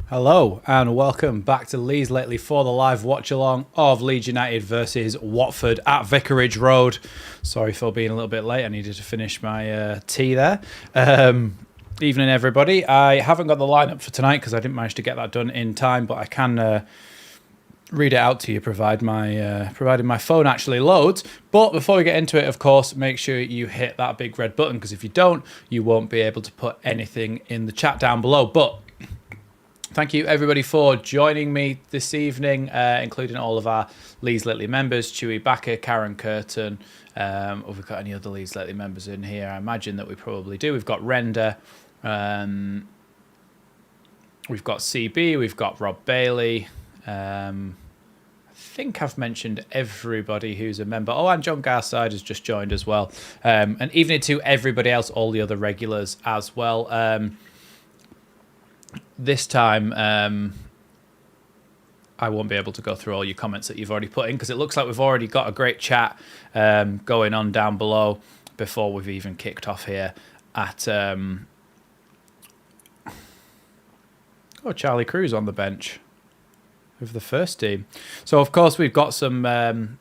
Hello and welcome back to Leeds Lately for the live watch along of Leeds United versus Watford at Vicarage Road. Sorry for being a little bit late. I needed to finish my tea there. Evening, everybody. I haven't got the lineup for tonight because I didn't manage to get that done in time, but I can read it out to you, provided my phone actually loads. But before we get into it, of course, make sure you hit that big red button, because if you don't, you won't be able to put anything in the chat down below. But thank you, everybody, for joining me this evening, including all of our Leeds Lately members, Chewy Backer, Karen Curtin. Have we got any other Leeds Lately members in here? I imagine that we probably do. We've got Render. We've got CB. We've got Rob Bailey. I think I've mentioned everybody who's a member. Oh, and John Garside has just joined as well. And evening to everybody else, all the other regulars as well. This time, I won't be able to go through all your comments that you've already put in, because it looks like we've already got a great chat going on down below before we've even kicked off here at... Charlie Cruz on the bench of the first team. So, of course, we've got some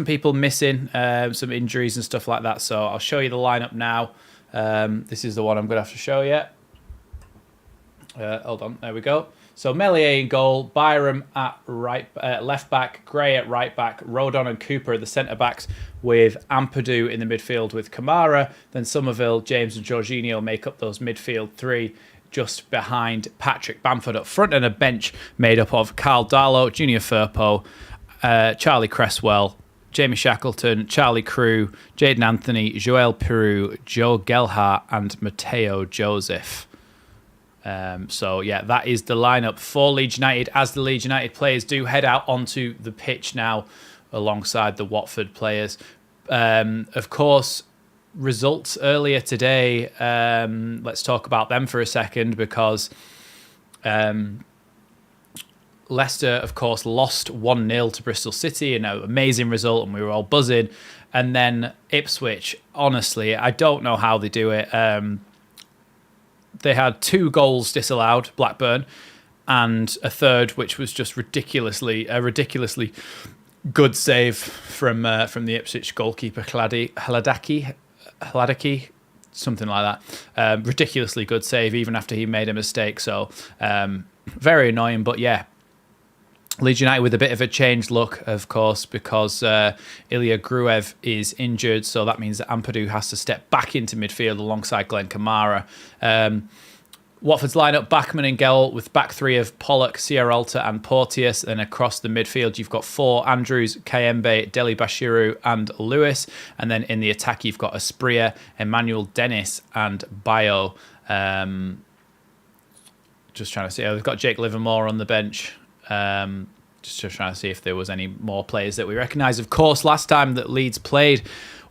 people missing, some injuries and stuff like that. So I'll show you the lineup now. This is the one I'm going to have to show you. Hold on, there we go. So Melier in goal, Byram at left back, Gray at right back, Rodon and Cooper at the centre backs, with Ampadu in the midfield with Kamara. Then Somerville, James and Jorginho make up those midfield three, just behind Patrick Bamford up front, and a bench made up of Carl Darlow, Junior Firpo, Charlie Cresswell, Jamie Shackleton, Charlie Crew, Jaden Anthony, Joel Peru, Joe Gelhart and Matteo Joseph. So yeah, that is the lineup for Leeds United, as the Leeds United players do head out onto the pitch now alongside the Watford players. Of course, results earlier today, let's talk about them for a second, because Leicester, of course, lost 1-0 to Bristol City, an amazing result, and we were all buzzing. And then Ipswich, honestly, I don't know how they do it. They had 2 goals disallowed, Blackburn, and a third which was just a ridiculously good save from the Ipswich goalkeeper Hladaki, something like that. Ridiculously good save even after he made a mistake. So very annoying, but yeah. Leeds United with a bit of a changed look, of course, because Ilya Gruev is injured, so that means that Ampadu has to step back into midfield alongside Glenn Kamara. Watford's lineup, Bachmann in goal, with back three of Pollock, Sierralta and Porteous. Then across the midfield, you've got 4 Andrews, Kayembe, Deli Bashiru and Lewis. And then in the attack, you've got Asprilla, Emmanuel Dennis and Bayo. Just trying to see. They've got Jake Livermore on the bench. Just trying to see if there was any more players that we recognise. Of course, last time that Leeds played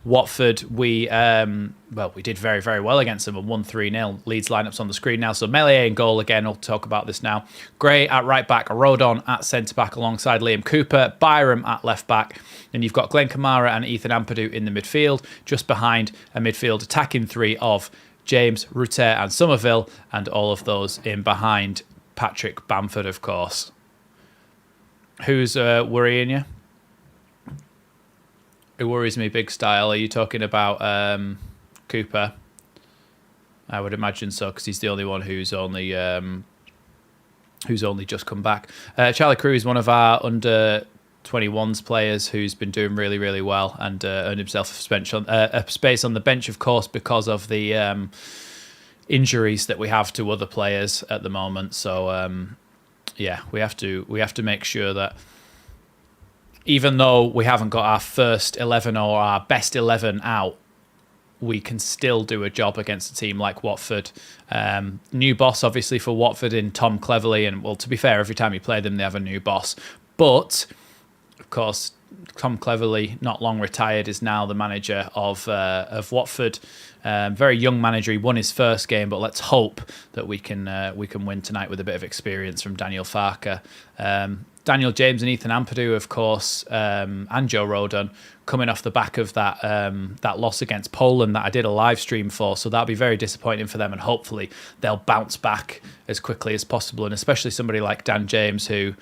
Watford, we did very, very well against them and won 3-0. Leeds lineups on the screen now. So Melier in goal again. I'll talk about this now. Gray at right back, Rodon at centre back alongside Liam Cooper, Byram at left back. Then you've got Glenn Kamara and Ethan Ampadu in the midfield, just behind a midfield attacking three of James, Rutter and Somerville, and all of those in behind Patrick Bamford, of course. Who's worrying you? Who worries me big style? Are you talking about Cooper? I would imagine so, because he's the only one who's only just come back. Charlie Crew is one of our under 21s players who's been doing really, really well and earned himself a space on the bench, of course, because of the injuries that we have to other players at the moment. So yeah, we have to make sure that even though we haven't got our first 11 or our best 11 out, we can still do a job against a team like Watford. New boss, obviously, for Watford in Tom Cleverley. And, well, to be fair, every time you play them, they have a new boss. But, of course, Tom Cleverley, not long retired, is now the manager of Watford. Very young manager. He won his first game, but let's hope that we can win tonight with a bit of experience from Daniel Farke. Daniel James and Ethan Ampadu, of course, and Joe Rodon, coming off the back of that loss against Poland that I did a live stream for. So that'll be very disappointing for them, and hopefully they'll bounce back as quickly as possible. And especially somebody like Dan James, who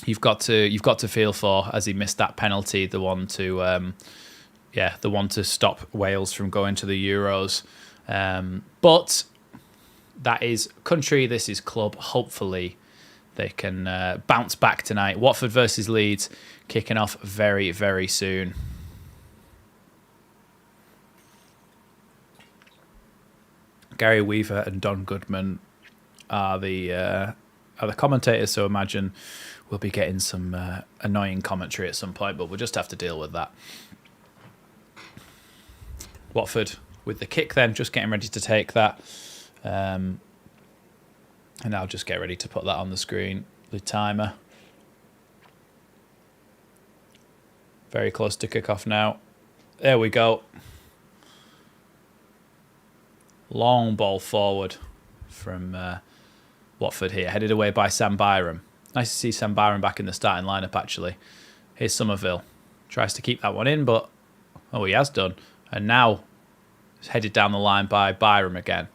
you've got to feel for, as he missed that penalty, the one to stop Wales from going to the Euros. But that is country, this is club. Hopefully they can bounce back tonight. Watford versus Leeds, kicking off very, very soon. Gary Weaver and Don Goodman are the commentators, so imagine we'll be getting some annoying commentary at some point, but we'll just have to deal with that. Watford with the kick then, just getting ready to take that. And I'll just get ready to put that on the screen, the timer. Very close to kick off now. There we go. Long ball forward from Watford here, headed away by Sam Byram. Nice to see Sam Byram back in the starting lineup, actually. Here's Somerville. Tries to keep that one in, but he has done. And now it's headed down the line by Byram again.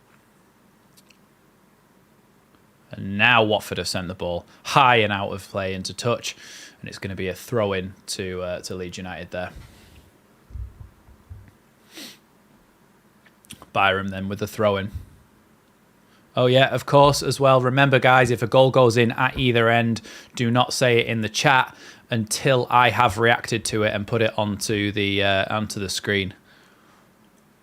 And now Watford have sent the ball high and out of play into touch. And it's going to be a throw-in to Leeds United there. Byram then with the throw-in. Oh yeah, of course, as well. Remember, guys, if a goal goes in at either end, do not say it in the chat until I have reacted to it and put it onto the screen.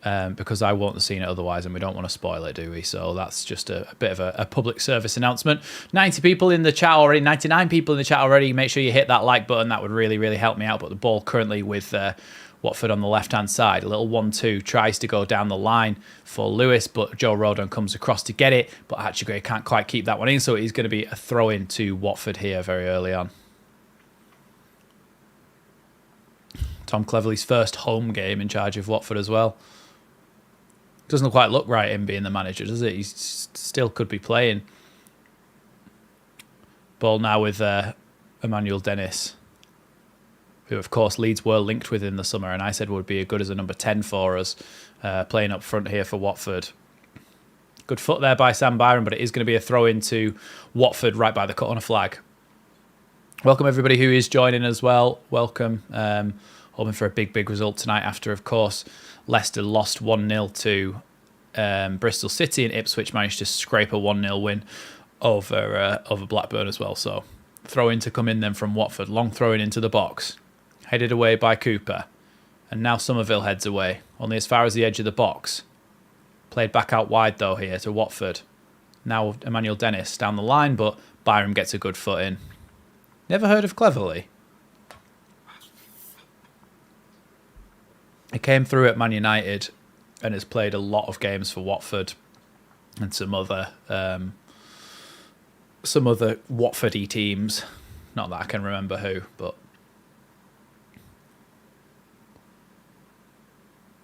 Because I won't have seen it otherwise, and we don't want to spoil it, do we? So that's just a bit of a public service announcement. 90 people in the chat already, 99 people in the chat already. Make sure you hit that like button. That would really, really help me out. But the ball currently with Watford on the left-hand side. A little 1-2, tries to go down the line for Lewis, but Joe Rodon comes across to get it. But Hatchegray can't quite keep that one in, so it is going to be a throw-in to Watford here very early on. Tom Cleverley's first home game in charge of Watford as well. Doesn't quite look right him being the manager, does it? He still could be playing. Ball now with Emmanuel Dennis, who, of course, Leeds were linked with in the summer, and I said would be good as a number 10 for us, playing up front here for Watford. Good foot there by Sam Byram, but it is going to be a throw into Watford right by the corner flag. Welcome, everybody who is joining as well. Welcome. Hoping for a big, big result tonight after, of course, Leicester lost 1-0 to Bristol City, and Ipswich managed to scrape a 1-0 win over Blackburn as well. So throw in to come in then from Watford. Long throwing into the box. Headed away by Cooper. And now Somerville heads away, only as far as the edge of the box. Played back out wide, though, here to Watford. Now Emmanuel Dennis down the line, but Byram gets a good foot in. Never heard of Cleverley? He came through at Man United and has played a lot of games for Watford and some other Watford-y teams. Not that I can remember who, but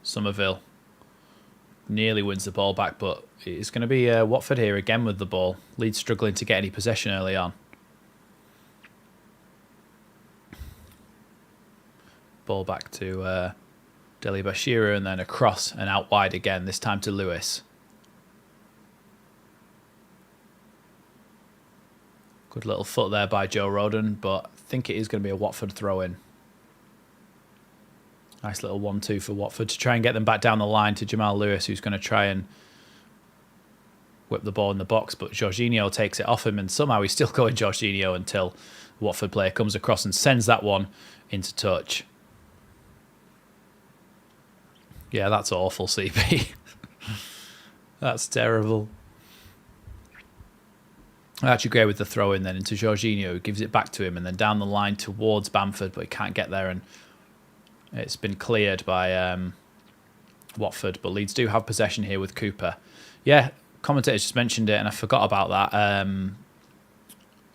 Somerville nearly wins the ball back, but it's going to be Watford here again with the ball. Leeds struggling to get any possession early on. Ball back to Deli Bashiru, and then across and out wide again, this time to Lewis. Good little foot there by Joe Rodon, but I think it is going to be a Watford throw-in. Nice little 1-2 for Watford to try and get them back down the line to Jamal Lewis, who's going to try and whip the ball in the box, but Jorginho takes it off him, and somehow he's still going Jorginho until the Watford player comes across and sends that one into touch. Yeah, that's awful, CP. That's terrible. I actually agree with the throw-in then into Jorginho, who gives it back to him, and then down the line towards Bamford, but he can't get there, and it's been cleared by Watford. But Leeds do have possession here with Cooper. Yeah, commentators just mentioned it, and I forgot about that.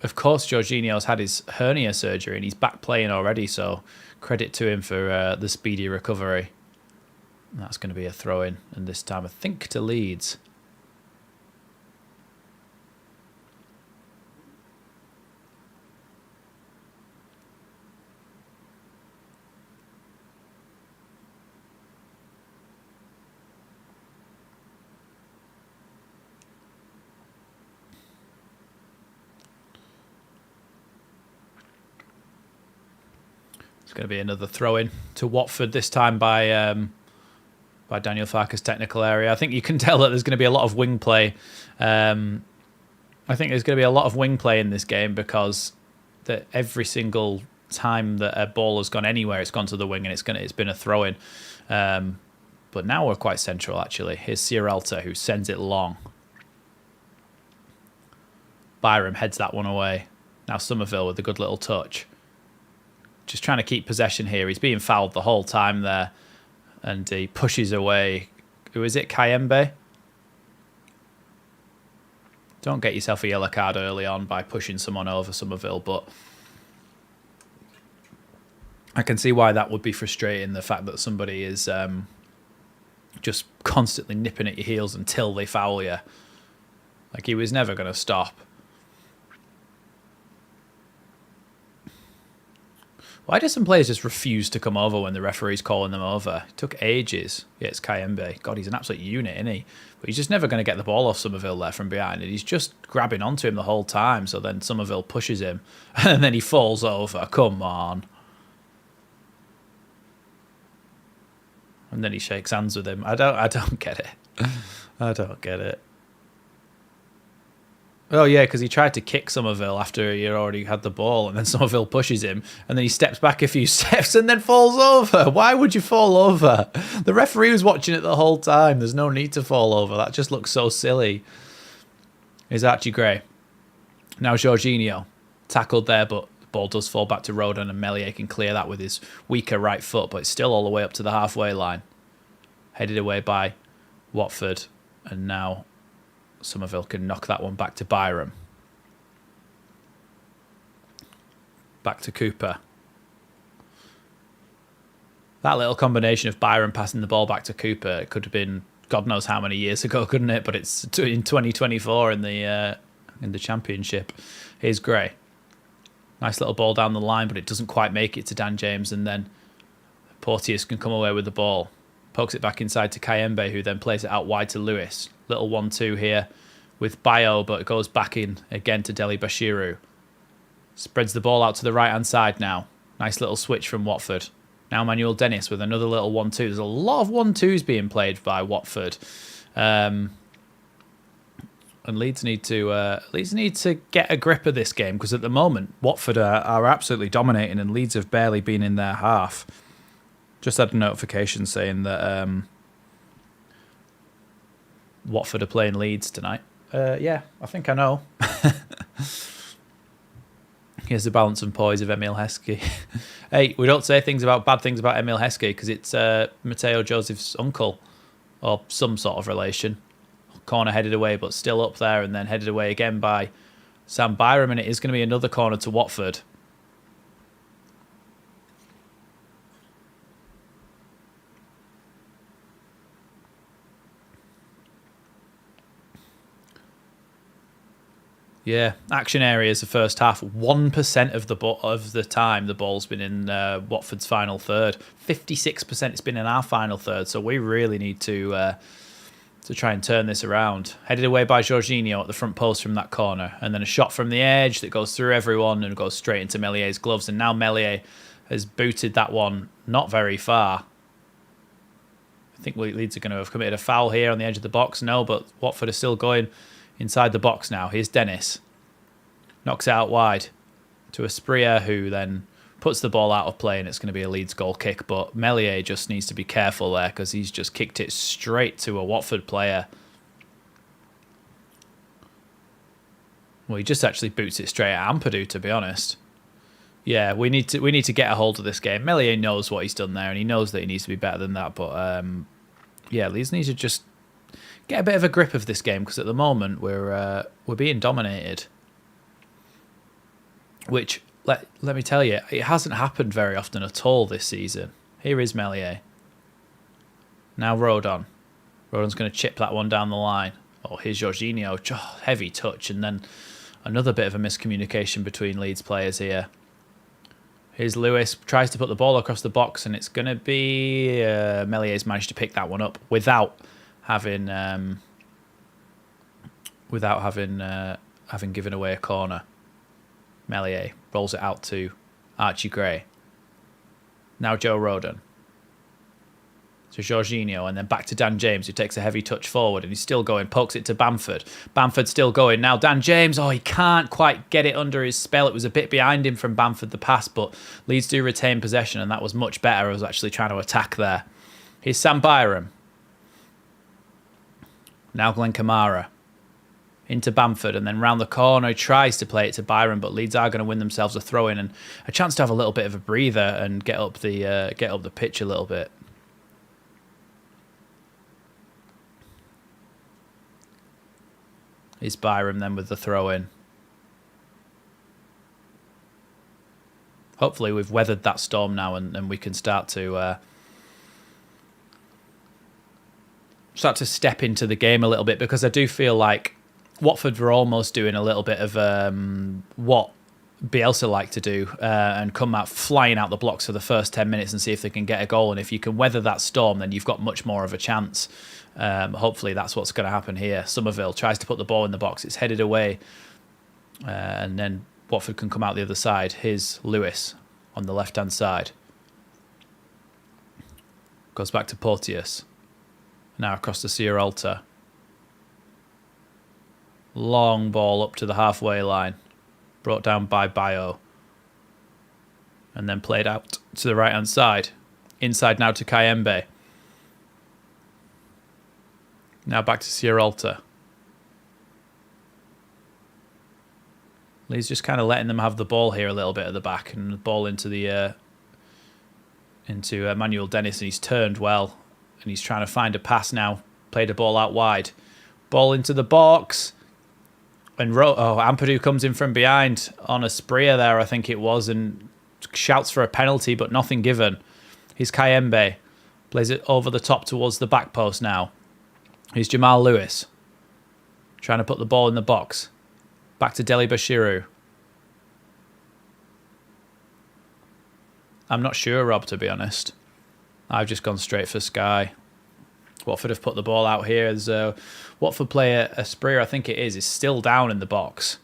of course, Jorginho's had his hernia surgery and he's back playing already, so credit to him for the speedy recovery. And that's going to be a throw-in, and this time I think to Leeds. It's going to be another throw-in to Watford, this time by Daniel Farke's technical area. I think you can tell that there's going to be a lot of wing play. I think there's going to be a lot of wing play in this game because every single time that a ball has gone anywhere, it's gone to the wing and it's been a throw-in. But now we're quite central, actually. Here's Sierralta, who sends it long. Byram heads that one away. Now Somerville with a good little touch. Just trying to keep possession here. He's being fouled the whole time there. And he pushes away. Who is it? Kayembe? Don't get yourself a yellow card early on by pushing someone over, Somerville, but I can see why that would be frustrating, the fact that somebody is just constantly nipping at your heels until they foul you. Like, he was never going to stop. Why do some players just refuse to come over when the referee's calling them over? It took ages. Yeah, it's Kayembe. God, he's an absolute unit, isn't he? But he's just never going to get the ball off Somerville there from behind. And he's just grabbing onto him the whole time. So then Somerville pushes him. And then he falls over. Come on. And then he shakes hands with him. I don't get it. I don't get it. Oh, yeah, because he tried to kick Somerville after he already had the ball, and then Somerville pushes him, and then he steps back a few steps and then falls over. Why would you fall over? The referee was watching it the whole time. There's no need to fall over. That just looks so silly. Here's Archie Gray. Now Jorginho. Tackled there, but the ball does fall back to Rodon, and Meslier can clear that with his weaker right foot, but it's still all the way up to the halfway line. Headed away by Watford, and now Somerville can knock that one back to Byram. Back to Cooper. That little combination of Byram passing the ball back to Cooper, it could have been God knows how many years ago, couldn't it? But it's in 2024 in the Championship. Here's Gray. Nice little ball down the line, but it doesn't quite make it to Dan James, and then Porteous can come away with the ball. Pokes it back inside to Kayembe, who then plays it out wide to Lewis. Little 1-2 here with Bayo, but it goes back in again to Deli Bashiru. Spreads the ball out to the right-hand side now. Nice little switch from Watford. Now Manuel Dennis with another little 1-2. There's a lot of 1-2s being played by Watford. And Leeds need to get a grip of this game, because at the moment, Watford are absolutely dominating and Leeds have barely been in their half. Just had a notification saying that Watford are playing Leeds tonight. Yeah, I think I know. Here's the balance and poise of Emil Heskey. Hey, we don't say bad things about Emil Heskey because it's Matteo Joseph's uncle or some sort of relation. Corner headed away, but still up there, and then headed away again by Sam Byram, and it is going to be another corner to Watford. Yeah, action areas the first half. 1% of the time the ball's been in Watford's final third. 56% it's been in our final third. So we really need to try and turn this around. Headed away by Jorginho at the front post from that corner, and then a shot from the edge that goes through everyone and goes straight into Mellier's gloves. And now Meslier has booted that one not very far. I think Leeds are going to have committed a foul here on the edge of the box. No, but Watford are still going inside the box now. Here's Dennis. Knocks it out wide to Asprilla, who then puts the ball out of play, and it's going to be a Leeds goal kick. But Meslier just needs to be careful there because he's just kicked it straight to a Watford player. Well, he just actually boots it straight at Ampadu, to be honest. Yeah, we need to get a hold of this game. Meslier knows what he's done there, and he knows that he needs to be better than that. But yeah, Leeds need to just get a bit of a grip of this game, because at the moment we're being dominated. which, let me tell you, it hasn't happened very often at all this season. Here is Meslier. Now Rodon. Rodon's going to chip that one down the line. Oh, here's Jorginho. Oh, heavy touch, and then another bit of a miscommunication between Leeds players here. Here's Lewis, tries to put the ball across the box, and it's going to be... Mellier's managed to pick that one up without having having given away a corner. Meslier rolls it out to Archie Gray. Now Joe Rodon. So Jorginho, and then back to Dan James, who takes a heavy touch forward, and he's still going, pokes it to Bamford. Bamford still going. Now Dan James, oh, he can't quite get it under his spell. It was a bit behind him from Bamford the pass, but Leeds do retain possession, and that was much better. I was actually trying to attack there. Here's Sam Byram. Now Glenn Kamara. Into Bamford, and then round the corner, he tries to play it to Byram, but Leeds are going to win themselves a throw-in and a chance to have a little bit of a breather and get up the pitch a little bit. It's Byram then with the throw-in. Hopefully we've weathered that storm now, and we can start to step into the game a little bit, because I do feel like Watford were almost doing a little bit of what Bielsa liked to do, and come out flying out the blocks for the first 10 minutes and see if they can get a goal. And if you can weather that storm, then you've got much more of a chance. Hopefully that's what's going to happen here. Somerville tries to put the ball in the box. It's headed away, and then Watford can come out the other side. Here's Lewis on the left-hand side. Goes back to Porteous. Now across to Sierralta. Long ball up to the halfway line. Brought down by Bayo. And then played out to the right-hand side. Inside now to Kayembe. Now back to Sierralta. Lee's just kind of letting them have the ball here a little bit at the back, and the ball into the into Emmanuel Dennis, and he's turned well, and he's trying to find a pass now. Played a ball out wide. Ball into the box. And Ampadu comes in from behind on a Spria there, I think it was, and shouts for a penalty, but nothing given. Here's Kayembe. Plays it over the top towards the back post now. Here's Jamal Lewis. Trying to put the ball in the box. Back to Deli Bashiru. I'm not sure, Rob, to be honest. I've just gone straight for Sky. Watford have put the ball out here. There's a Watford player, a Spria, I think it is still down in the box.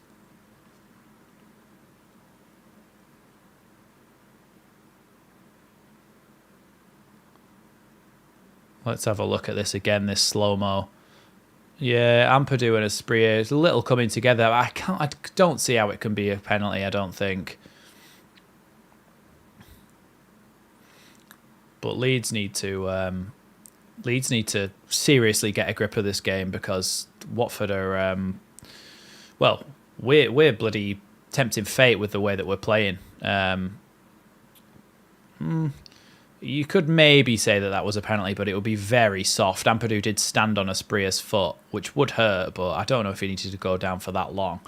Let's have a look at this again, this slow-mo. Yeah, Ampadu and Espria is a little coming together. I don't see how it can be a penalty, I don't think. But Leeds need to seriously get a grip of this game, because Watford are we're bloody tempting fate with the way that we're playing. You could maybe say that was a penalty, but it would be very soft. Ampadu did stand on Espria's foot, which would hurt, but I don't know if he needed to go down for that long.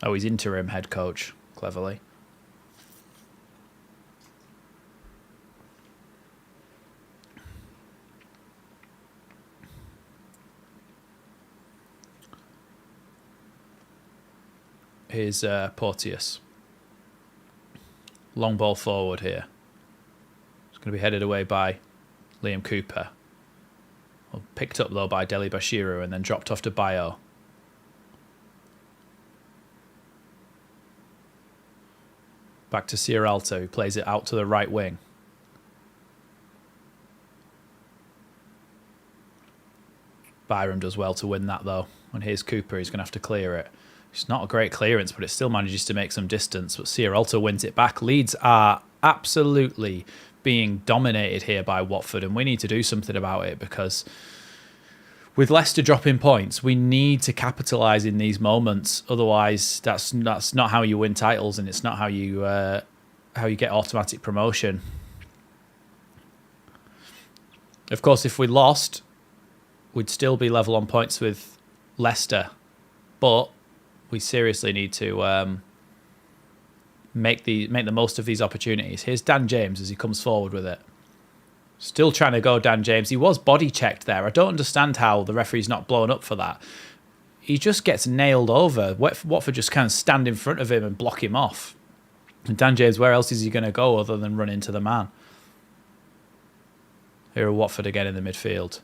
Oh, he's interim head coach, cleverly. Here's Porteous. Long ball forward here. It's going to be headed away by Liam Cooper. Well, picked up, though, by Deli Bashiru and then dropped off to Bayo. Back to Sierralta, who plays it out to the right wing. Byram does well to win that, though. And here's Cooper. He's going to have to clear it. It's not a great clearance, but it still manages to make some distance. But Sierralta wins it back. Leeds are absolutely being dominated here by Watford, and we need to do something about it, because with Leicester dropping points, we need to capitalise in these moments. Otherwise, that's not how you win titles, and it's not how you get automatic promotion. Of course, if we lost, we'd still be level on points with Leicester. But we seriously need to make the most of these opportunities. Here's Dan James as he comes forward with it. Still trying to go, Dan James. He was body checked there. I don't understand how the referee's not blown up for that. He just gets nailed over. Watford just kind of stand in front of him and block him off. And Dan James, where else is he going to go other than run into the man? Here are Watford again in the midfield.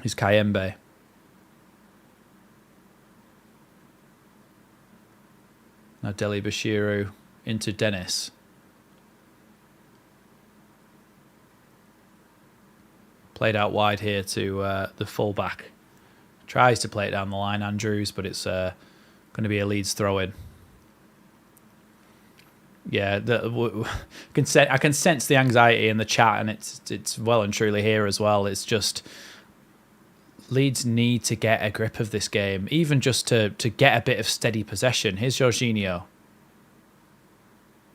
Here's Kayembe. Now Deli Bashiru into Dennis. Played out wide here to the fullback. Tries to play it down the line, Andrews, but it's going to be a Leeds throw-in. Yeah, I can sense the anxiety in the chat, and it's well and truly here as well. It's just Leeds need to get a grip of this game, even just to get a bit of steady possession. Here's Jorginho.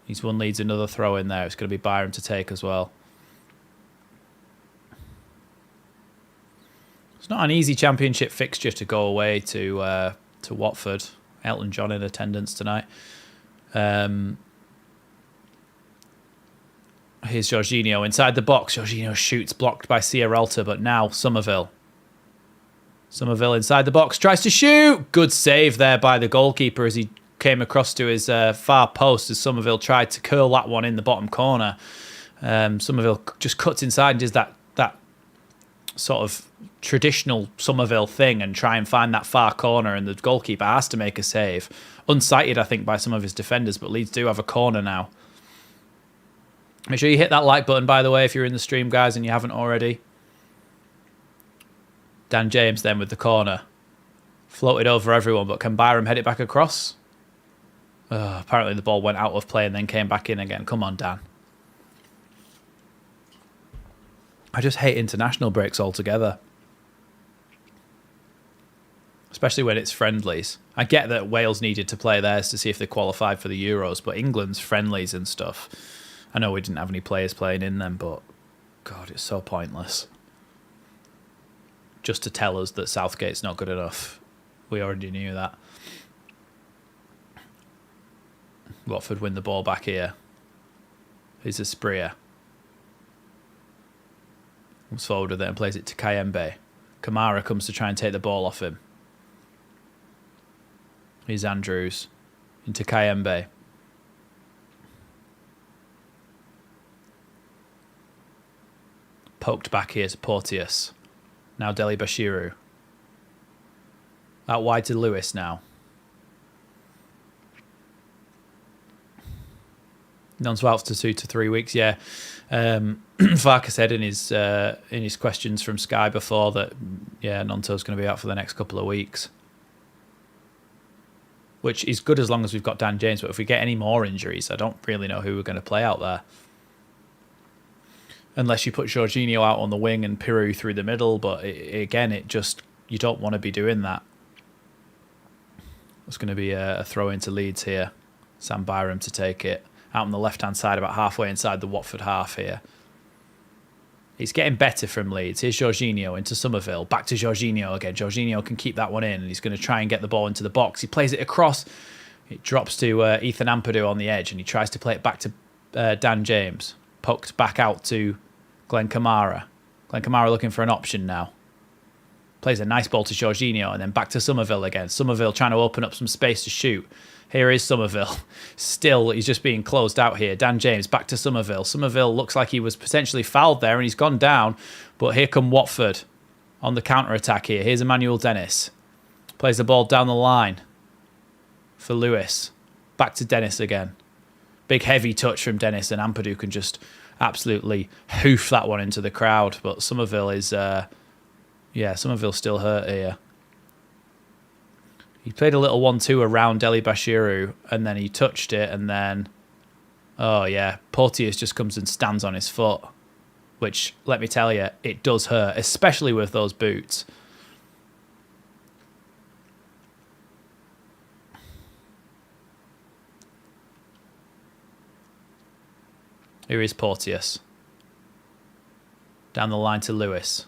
He's won Leeds another throw in there. It's going to be Byram to take as well. It's not an easy Championship fixture to go away to Watford. Elton John in attendance tonight. Here's Jorginho inside the box. Jorginho shoots, blocked by Sierralta, but now Somerville. Somerville inside the box, tries to shoot. Good save there by the goalkeeper as he came across to his far post as Somerville tried to curl that one in the bottom corner. Somerville just cuts inside and does that sort of traditional Somerville thing and try and find that far corner, and the goalkeeper has to make a save. Unsighted, I think, by some of his defenders, but Leeds do have a corner now. Make sure you hit that like button, by the way, if you're in the stream, guys, and you haven't already. Dan James then with the corner. Floated over everyone, but can Byram head it back across? Apparently the ball went out of play and then came back in again. Come on, Dan. I just hate international breaks altogether. Especially when it's friendlies. I get that Wales needed to play theirs to see if they qualified for the Euros, but England's friendlies and stuff. I know we didn't have any players playing in them, but God, it's so pointless. Just to tell us that Southgate's not good enough. We already knew that. Watford win the ball back here. Here's a Spria. Comes forward with it and plays it to Kayembe. Kamara comes to try and take the ball off him. Here's Andrews. Into Kayembe. Poked back here to Porteous. Now Deli Bashiru. Out wide to Lewis now. Non-swelps to 2 to 3 weeks, yeah. Farker said in his questions from Sky before that, yeah, Nonto's going to be out for the next couple of weeks. Which is good as long as we've got Dan James, but if we get any more injuries, I don't really know who we're going to play out there. Unless you put Jorginho out on the wing and Pirou through the middle, but you don't want to be doing that. It's going to be a throw into Leeds here. Sam Byram to take it. Out on the left-hand side, about halfway inside the Watford half here. He's getting better from Leeds. Here's Jorginho into Somerville. Back to Jorginho again. Jorginho can keep that one in, and he's going to try and get the ball into the box. He plays it across. It drops to Ethan Ampadu on the edge, and he tries to play it back to Dan James. Poked back out to Glenn Kamara. Glenn Kamara looking for an option now. Plays a nice ball to Jorginho, and then back to Somerville again. Somerville trying to open up some space to shoot. Here is Somerville. Still, he's just being closed out here. Dan James back to Somerville. Somerville looks like he was potentially fouled there and he's gone down. But here come Watford on the counter-attack here. Here's Emmanuel Dennis. Plays the ball down the line for Lewis. Back to Dennis again. Big heavy touch from Dennis, and Ampadu can just absolutely hoof that one into the crowd. But Somerville is, Somerville's still hurt here. He played a little 1-2 around Deli Bashiru, and then he touched it, and then, Porteous just comes and stands on his foot, which, let me tell you, it does hurt, especially with those boots. Here is Porteous. Down the line to Lewis.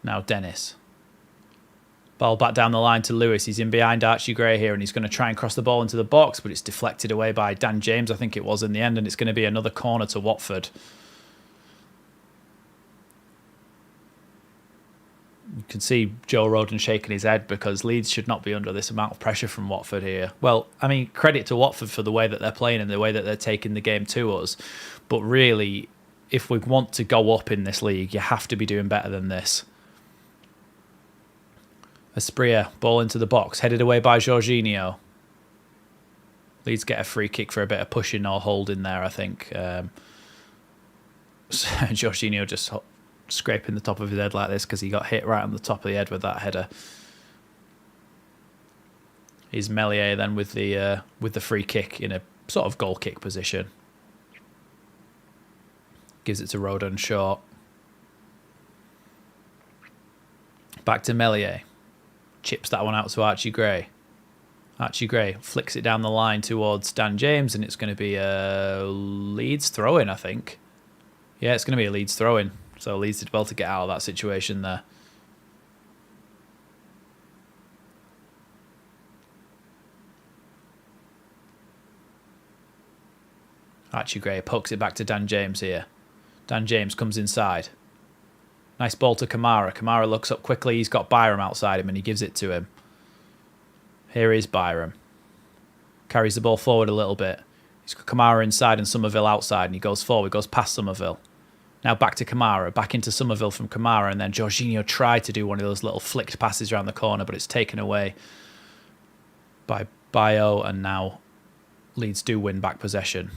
Now Dennis. Ball back down the line to Lewis. He's in behind Archie Gray here, and he's going to try and cross the ball into the box, but it's deflected away by Dan James, I think it was, in the end, and it's going to be another corner to Watford. You can see Joe Rodon shaking his head because Leeds should not be under this amount of pressure from Watford here. Well, I mean, credit to Watford for the way that they're playing and the way that they're taking the game to us. But really, if we want to go up in this league, you have to be doing better than this. Asprilla, ball into the box, headed away by Jorginho. Leeds get a free kick for a bit of pushing or holding there, I think. Jorginho just scraping the top of his head like this because he got hit right on the top of the head with that header. He's Meslier then with the free kick in a sort of goal kick position. Gives it to Rodon short. Back to Meslier. Chips that one out to Archie Gray. Archie Gray flicks it down the line towards Dan James, and it's going to be a Leeds throw-in, I think. Yeah, it's going to be a Leeds throw-in. So Leeds did well to get out of that situation there. Archie Gray pokes it back to Dan James here. Dan James comes inside. Nice ball to Kamara. Kamara looks up quickly. He's got Byram outside him and he gives it to him. Here is Byram. Carries the ball forward a little bit. He's got Kamara inside and Somerville outside, and he goes forward, goes past Somerville. Now back to Kamara, back into Somerville from Kamara, and then Jorginho tried to do one of those little flicked passes around the corner, but it's taken away by Bio, and now Leeds do win back possession.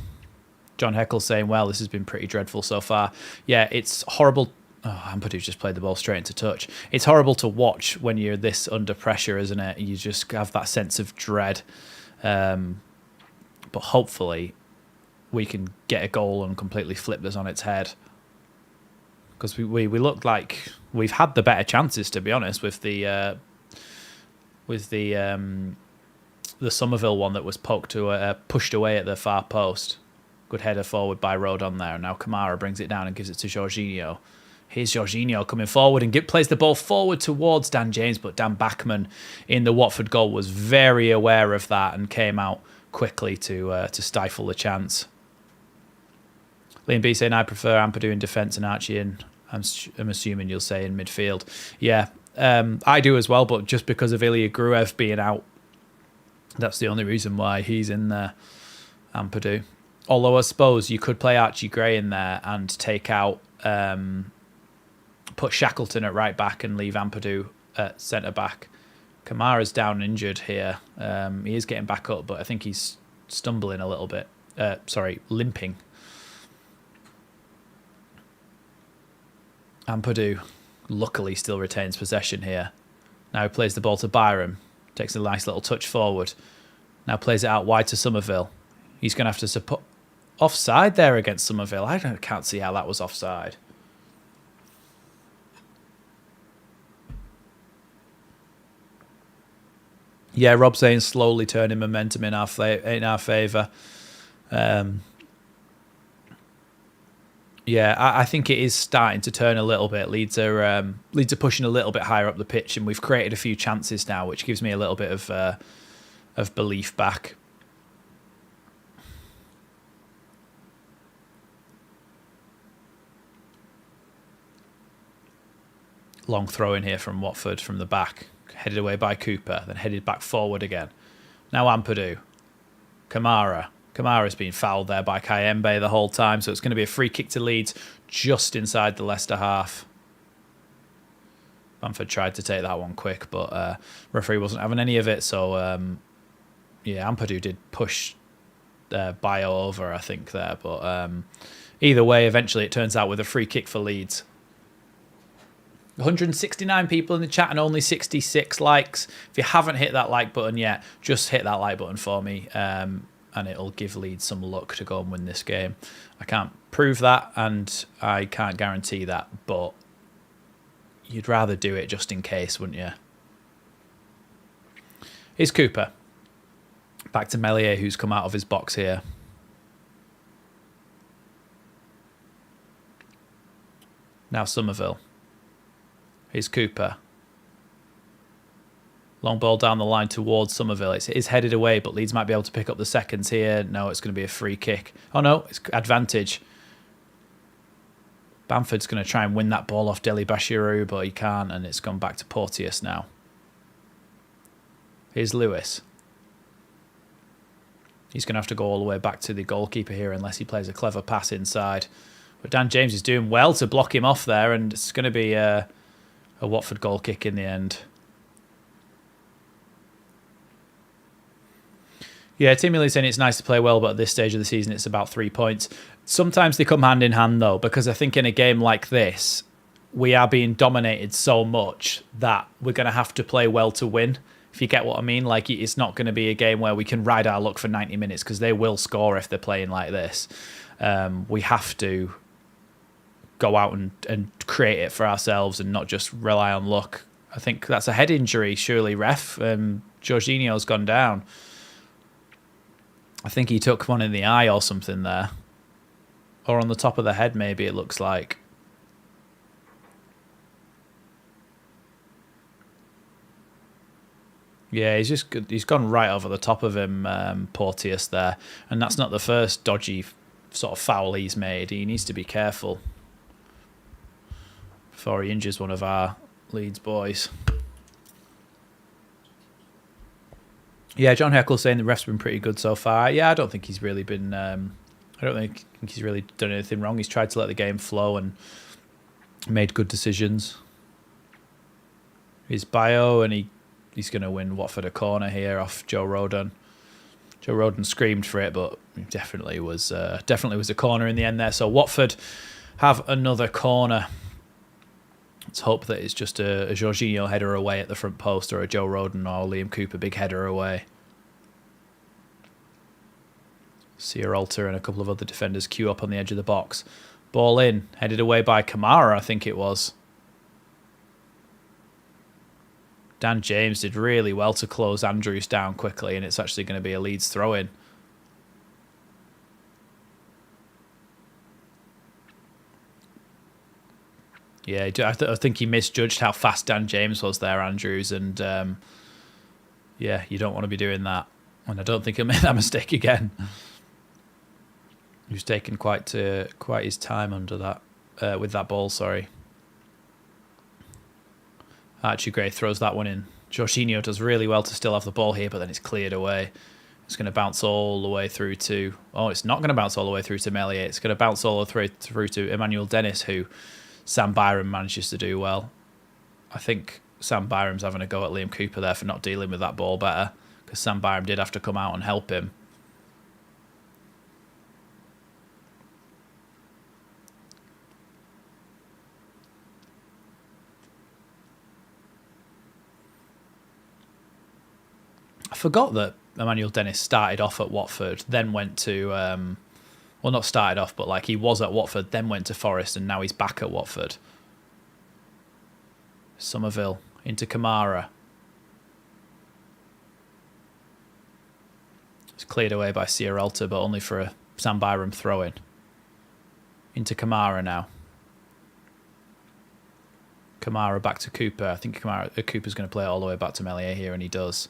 John Heckle saying, well, this has been pretty dreadful so far. Yeah, it's horrible. Oh, Ampadu just played the ball straight into touch. It's horrible to watch when you're this under pressure, isn't it? You just have that sense of dread. But hopefully we can get a goal and completely flip this on its head. Because we look like we've had the better chances, to be honest, with the Somerville one that was pushed away at the far post. Good header forward by Rodon there. Now Kamara brings it down and gives it to Jorginho. Here's Jorginho coming forward and plays the ball forward towards Dan James, but Dan Bachman in the Watford goal was very aware of that and came out quickly to stifle the chance. Liam B saying, I prefer Ampadu in defence and Archie in, I'm assuming you'll say, in midfield. Yeah, I do as well, but just because of Ilya Gruev being out, that's the only reason why he's in there, Ampadu. Although I suppose you could play Archie Gray in there and take out... put Shackleton at right back and leave Ampadu at centre back. Kamara's down injured here. He is getting back up, but I think he's stumbling a little bit. Limping. Ampadu luckily still retains possession here. Now he plays the ball to Byram. Takes a nice little touch forward. Now plays it out wide to Somerville. He's going to have to support... Offside there against Somerville. I can't see how that was offside. Yeah, Rob saying slowly turning momentum in our favour. Yeah, I think it is starting to turn a little bit. Leeds are pushing a little bit higher up the pitch, and we've created a few chances now, which gives me a little bit of belief back. Long throw in here from Watford from the back. Headed away by Cooper, then headed back forward again. Now Ampadu. Kamara. Kamara's been fouled there by Kayembe the whole time, so it's going to be a free kick to Leeds just inside the Leicester half. Bamford tried to take that one quick, but referee wasn't having any of it, so yeah, Ampadu did push Bio over, I think, there, but either way, eventually it turns out with a free kick for Leeds. 169 people in the chat and only 66 likes. If you haven't hit that like button yet, just hit that like button for me, and it'll give Leeds some luck to go and win this game. I can't prove that, and I can't guarantee that, but you'd rather do it just in case, wouldn't you? Here's Cooper. Back to Meslier, who's come out of his box here. Now Somerville. Here's Cooper. Long ball down the line towards Somerville. It is headed away, but Leeds might be able to pick up the seconds here. No, it's going to be a free kick. Oh no, it's advantage. Bamford's going to try and win that ball off Deli Bashiru, but he can't, and it's gone back to Porteous now. Here's Lewis. He's going to have to go all the way back to the goalkeeper here unless he plays a clever pass inside. But Dan James is doing well to block him off there, and it's going to be a Watford goal kick in the end. Yeah, Team Elite saying it's nice to play well, but at this stage of the season, it's about 3 points. Sometimes they come hand in hand, though, because I think in a game like this, we are being dominated so much that we're going to have to play well to win, if you get what I mean. Like, it's not going to be a game where we can ride our luck for 90 minutes, because they will score if they're playing like this. We have to go out and create it for ourselves and not just rely on luck. I think that's a head injury, surely, ref. Jorginho's gone down. I think he took one in the eye or something there. Or on the top of the head, maybe, it looks like. Yeah, he's gone right over the top of him, Porteous there. And that's not the first dodgy sort of foul he's made. He needs to be careful before he injures one of our Leeds boys. Yeah, John Heckle's saying the ref's been pretty good so far. Yeah, I don't think he's really been... I don't think he's really done anything wrong. He's tried to let the game flow and made good decisions. He's Bio, and he's going to win Watford a corner here off Joe Rodon. Joe Rodon screamed for it, but it definitely was a corner in the end there. So Watford have another corner. Let's hope that it's just a Jorginho header away at the front post, or a Joe Rodon or Liam Cooper big header away. Sierralta and a couple of other defenders queue up on the edge of the box. Ball in, headed away by Kamara, I think it was. Dan James did really well to close Andrews down quickly, and it's actually going to be a Leeds throw-in. Yeah, I think he misjudged how fast Dan James was there, Andrews, and yeah, you don't want to be doing that. And I don't think he'll make that mistake again. He was taking quite his time under that with that ball. Sorry. Archie Gray throws that one in. Jorginho does really well to still have the ball here, but then it's cleared away. It's going to bounce all the way through to... Oh, it's not going to bounce all the way through to Meslier. It's going to bounce all the way through to Emmanuel Dennis, who Sam Byram manages to do well. I think Sam Byram's having a go at Liam Cooper there for not dealing with that ball better, because Sam Byram did have to come out and help him. I forgot that Emmanuel Dennis started off at Watford, then went to... well, not started off, but like he was at Watford, then went to Forest, and now he's back at Watford. Somerville into Kamara. It's cleared away by Sierralta, but only for a Sam Byram throw-in. Into Kamara now. Kamara back to Cooper. I think Cooper's going to play it all the way back to Meslier here, and he does.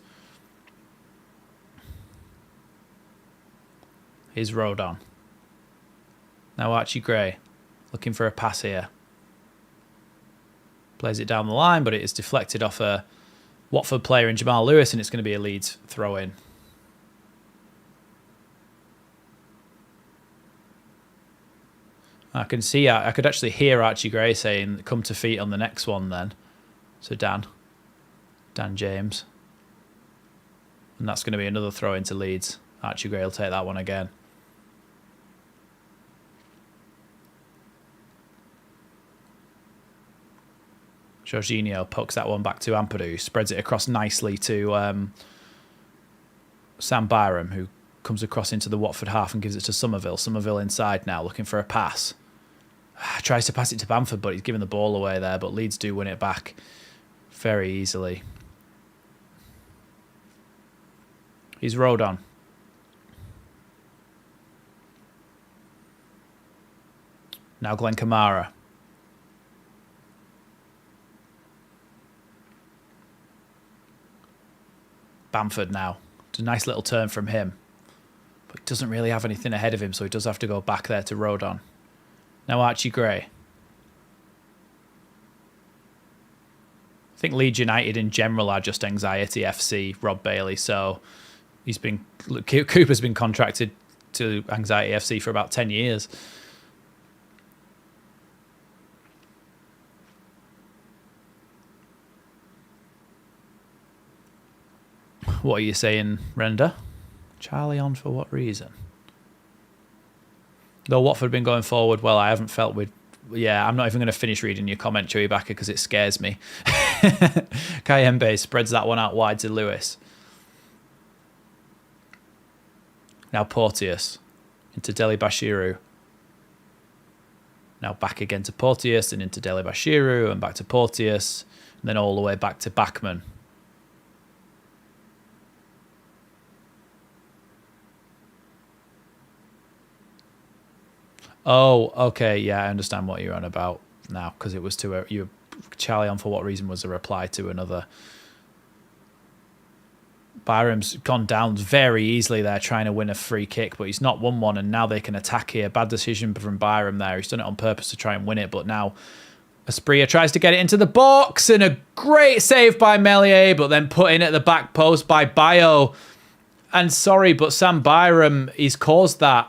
Here's Rodon. Now Archie Gray, looking for a pass here. Plays it down the line, but it is deflected off a Watford player in Jamal Lewis, and it's going to be a Leeds throw-in. I could actually hear Archie Gray saying, come to feet on the next one then. So Dan James. And that's going to be another throw-in to Leeds. Archie Gray will take that one again. Jorginho pokes that one back to Ampadu, spreads it across nicely to Sam Byram, who comes across into the Watford half and gives it to Somerville. Somerville inside now, looking for a pass. Tries to pass it to Bamford, but he's given the ball away there, but Leeds do win it back very easily. He's Rodon. Now Glenn Kamara. Bamford now. It's a nice little turn from him. But he doesn't really have anything ahead of him, so he does have to go back there to Rodon. Now Archie Gray. I think Leeds United in general are just Anxiety FC, Rob Bailey. So Cooper's been contracted to Anxiety FC for about 10 years. What are you saying, Render? Charlie on for what reason? Though Watford have been going forward well, I haven't felt with... Yeah, I'm not even going to finish reading your comment, Chewy Backer, because it scares me. Kayembe spreads that one out wide to Lewis. Now Porteous into Deli Bashiru. Now back again to Porteous and into Deli Bashiru and back to Porteous. And then all the way back to Bachmann. Oh, okay, yeah, I understand what you're on about now, because it was to you. Charlie on for what reason was a reply to another. Byram's gone down very easily there, trying to win a free kick, but he's not won one, and now they can attack here. Bad decision from Byram there. He's done it on purpose to try and win it, but now Asprilla tries to get it into the box, and a great save by Melier, but then put in at the back post by Bayo. And sorry, but Sam Byram, he's caused that.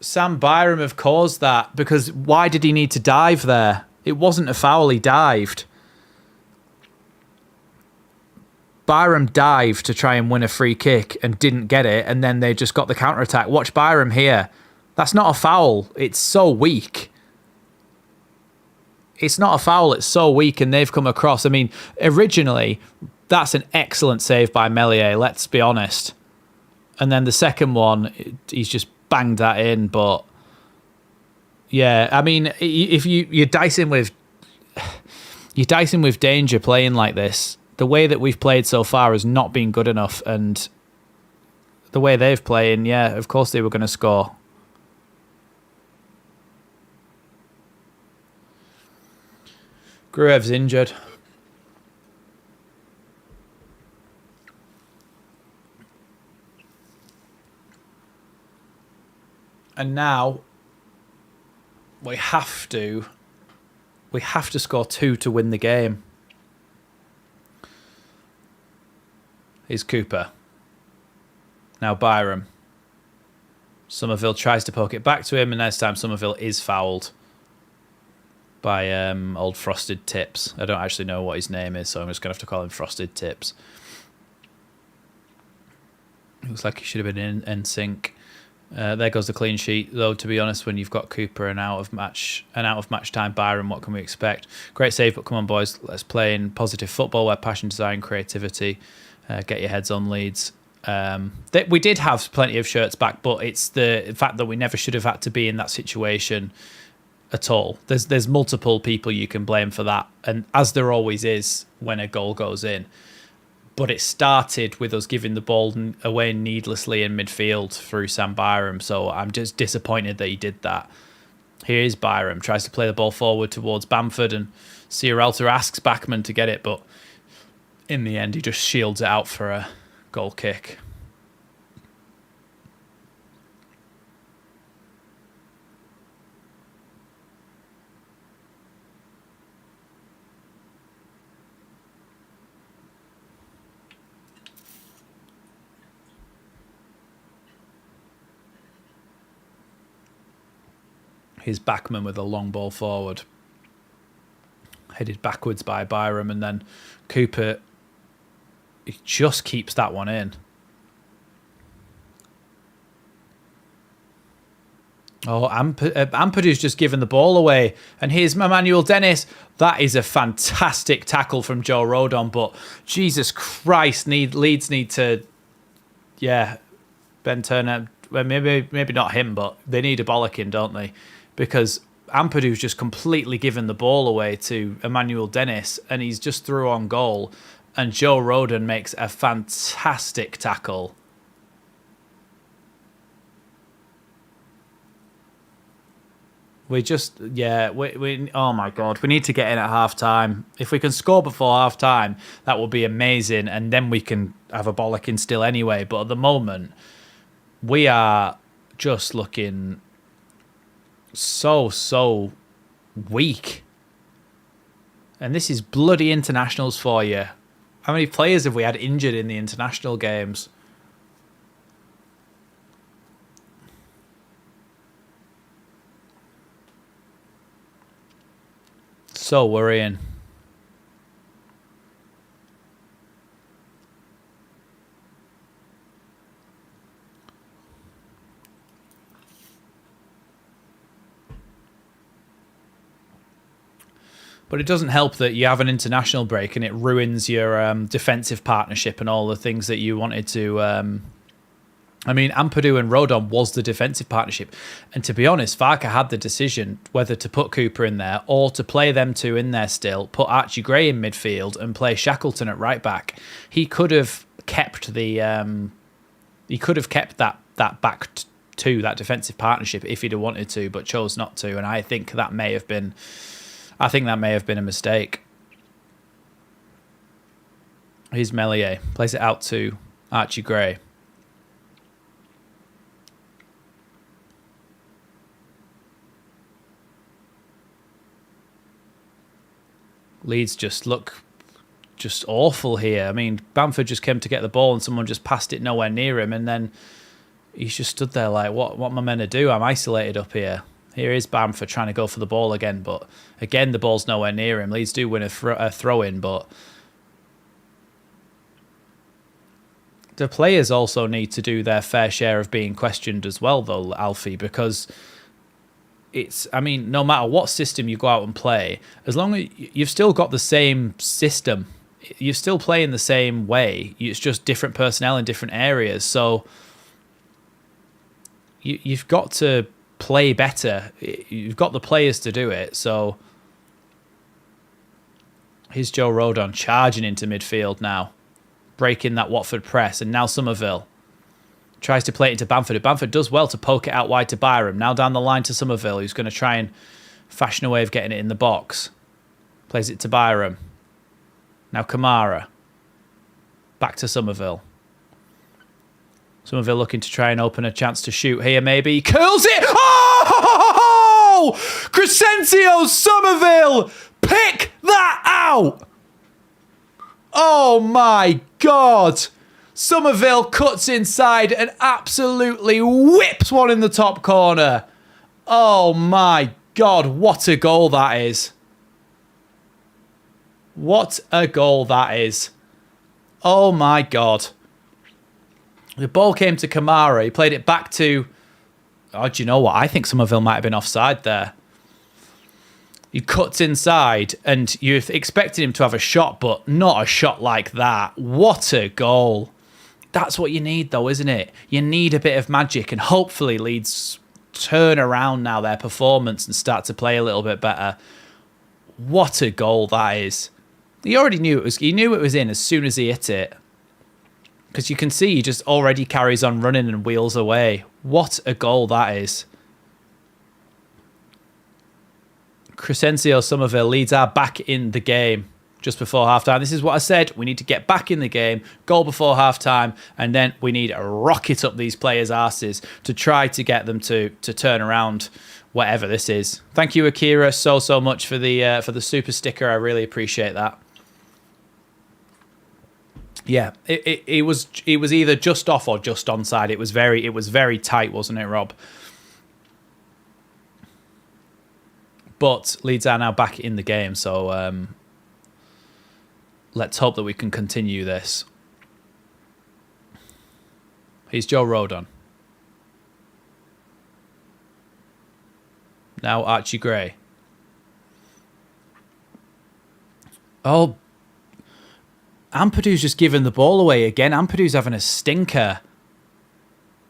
Sam Byram have caused that, because why did he need to dive there? It wasn't a foul, he dived. Byram dived to try and win a free kick and didn't get it, and then they just got the counter-attack. Watch Byram here. That's not a foul. It's so weak. It's not a foul. It's so weak, and they've come across. I mean, originally, that's an excellent save by Melier, let's be honest. And then the second one, he's just banged that in, but yeah, I mean, if you're dicing with danger playing like this, the way that we've played so far has not been good enough, and the way they've played, yeah, of course they were going to score. Gruev's injured. And now we have to score 2 to win the game. Here's Cooper. Now Byram. Somerville tries to poke it back to him, and this time Somerville is fouled by old Frosted Tips. I don't actually know what his name is, so I'm just going to have to call him Frosted Tips. Looks like he should have been in sync. There goes the clean sheet, though, to be honest, when you've got Cooper and out of match time Byram, what can we expect? Great save, but come on, boys, let's play in positive football where passion, desire and creativity get your heads on Leeds. We did have plenty of shirts back, but it's the fact that we never should have had to be in that situation at all. There's multiple people you can blame for that, and as there always is when a goal goes in. But it started with us giving the ball away needlessly in midfield through Sam Byram. So I'm just disappointed that he did that. Here is Byram. Tries to play the ball forward towards Bamford, and Sierralta asks Bachmann to get it. But in the end, he just shields it out for a goal kick. Here's Bachmann with a long ball forward. Headed backwards by Byram, and then Cooper, he just keeps that one in. Oh, Ampadu's just given the ball away. And here's Emmanuel Dennis. That is a fantastic tackle from Joe Rodon, but Jesus Christ, Leeds need to, yeah, Ben Turner, well, maybe not him, but they need a bollocking, don't they? Because Ampadu's just completely given the ball away to Emmanuel Dennis, and he's just through on goal, and Joe Rodon makes a fantastic tackle. We just, yeah, we oh my God, we need to get in at half time. If we can score before half time, that would be amazing. And then we can have a bollocking still anyway. But at the moment, we are just looking so weak. And this is bloody internationals for you. How many players have we had injured in the international games? So worrying. But it doesn't help that you have an international break and it ruins your defensive partnership and all the things that you wanted to... I mean, Ampadu and Rodon was the defensive partnership. And to be honest, Farke had the decision whether to put Cooper in there or to play them two in there still, put Archie Gray in midfield and play Shackleton at right back. He could have kept the... he could have kept that back two, that defensive partnership, if he'd have wanted to, but chose not to. And I think that may have been... a mistake. Here's Meslier. Plays it out to Archie Gray. Leeds just look just awful here. I mean, Bamford just came to get the ball and someone just passed it nowhere near him, and then he's just stood there like, what am I meant to do? I'm isolated up here. Here is Bamford trying to go for the ball again, but again, the ball's nowhere near him. Leeds do win a throw-in, but the players also need to do their fair share of being questioned as well, though, Alfie, because it's, I mean, no matter what system you go out and play, as long as you've still got the same system, you're still playing the same way. It's just different personnel in different areas. So you've got to play better. You've got the players to do it. So here's Joe Rodon charging into midfield now, breaking that Watford press, and now Somerville tries to play it into Bamford. Bamford does well to poke it out wide to Byram. Now down the line to Somerville, who's going to try and fashion a way of getting it in the box. Plays it to Byram. Now Kamara. Back to Somerville. Somerville looking to try and open a chance to shoot here, maybe. He curls it! Oh! Crescencio Somerville! Pick that out! Oh my God! Somerville cuts inside and absolutely whips one in the top corner. Oh my God, what a goal that is. What a goal that is. Oh my God. The ball came to Kamara. He played it back to... Oh, do you know what? I think Somerville might have been offside there. He cuts inside and you expected him to have a shot, but not a shot like that. What a goal. That's what you need, though, isn't it? You need a bit of magic, and hopefully Leeds turn around now their performance and start to play a little bit better. What a goal that is. He already knew it was. He knew it was in as soon as he hit it, because you can see he just already carries on running and wheels away. What a goal that is. Crescencio Somerville, Leeds are back in the game just before halftime. This is what I said. We need to get back in the game, goal before halftime, and then we need to rocket up these players' arses to try to get them to turn around whatever this is. Thank you, Akira, so much for the super sticker. I really appreciate that. Yeah, it was either just off or just onside. It was very tight, wasn't it, Rob? But Leeds are now back in the game, so let's hope that we can continue this. Here's Joe Rodon. Now Archie Gray. Oh, Ampadu's just given the ball away again. Ampadu's having a stinker.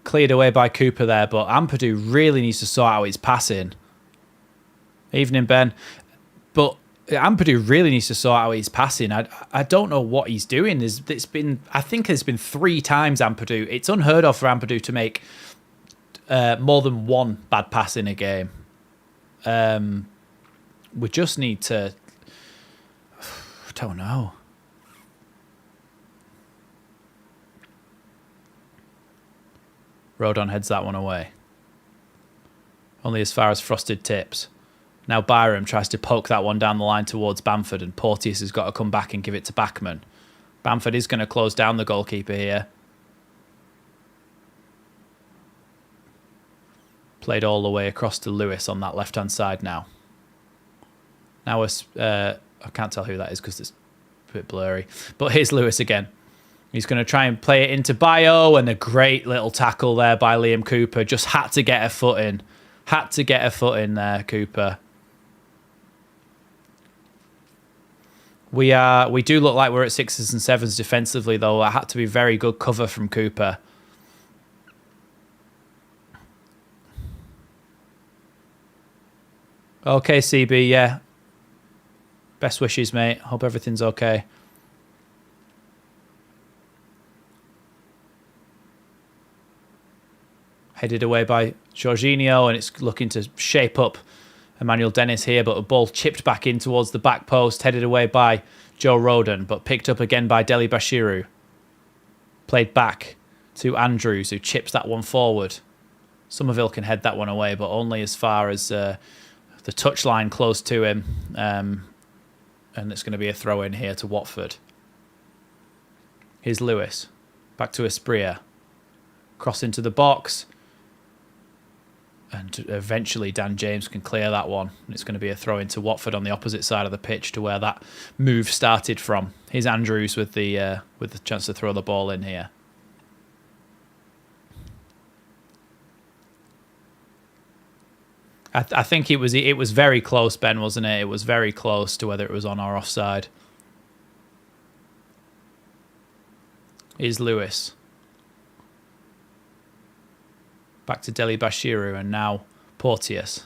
Cleared away by Cooper there, but Ampadu really needs to sort out his passing. Evening, Ben. But Ampadu really needs to sort out his passing. I don't know what he's doing. I think there's been 3 times Ampadu. It's unheard of for Ampadu to make more than one bad pass in a game. We just need to... I don't know. Rodon heads that one away. Only as far as frosted tips. Now Byram tries to poke that one down the line towards Bamford, and Porteous has got to come back and give it to Bachmann. Bamford is going to close down the goalkeeper here. Played all the way across to Lewis on that left-hand side now. Now I can't tell who that is because it's a bit blurry. But here's Lewis again. He's going to try and play it into Bio, and a great little tackle there by Liam Cooper. Just had to get a foot in. Had to get a foot in there, Cooper. We do look like we're at 6s and 7s defensively, though. That had to be very good cover from Cooper. Okay, CB, yeah. Best wishes, mate. Hope everything's okay. Headed away by Jorginho, and it's looking to shape up Emmanuel Dennis here, but a ball chipped back in towards the back post, headed away by Joe Rodon, but picked up again by Deli Bashiru. Played back to Andrews, who chips that one forward. Somerville can head that one away, but only as far as the touchline close to him. And it's going to be a throw-in here to Watford. Here's Lewis. Back to Espria. Cross into the box. And eventually Dan James can clear that one. And it's going to be a throw into Watford on the opposite side of the pitch to where that move started from. Here's Andrews with the chance to throw the ball in here. I think it was very close, Ben, wasn't it? It was very close to whether it was on or offside. Here's Lewis. Back to Deli Bashiru, and now Porteous.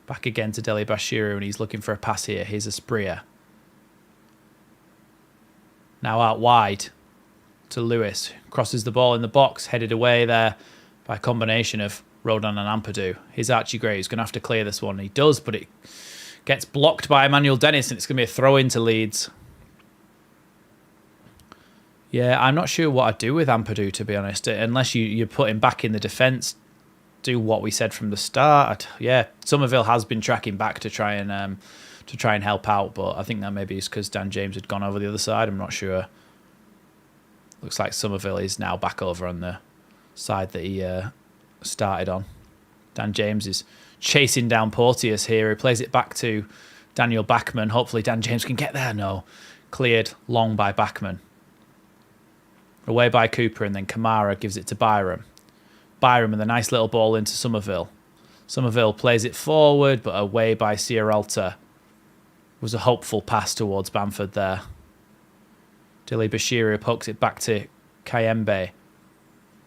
Back again to Deli Bashiru, and he's looking for a pass here. Here's Espria. Now out wide to Lewis. Crosses the ball in the box, headed away there by a combination of Rodon and Ampadu. Here's Archie Gray, who's going to have to clear this one. He does, but it gets blocked by Emmanuel Dennis, and it's going to be a throw into Leeds. Yeah, I'm not sure what I'd do with Ampadu, to be honest. Unless you put him back in the defence, do what we said from the start. Yeah, Somerville has been tracking back to try and help out, but I think that maybe is because Dan James had gone over the other side. I'm not sure. Looks like Somerville is now back over on the side that he started on. Dan James is chasing down Porteous here. He plays it back to Daniel Bachmann. Hopefully Dan James can get there. No. Cleared long by Bachmann. Away by Cooper, and then Kamara gives it to Byram. Byram with a nice little ball into Somerville. Somerville plays it forward, but away by Sierralta. Was a hopeful pass towards Bamford there. Dili Bashiru pokes it back to Kayembe.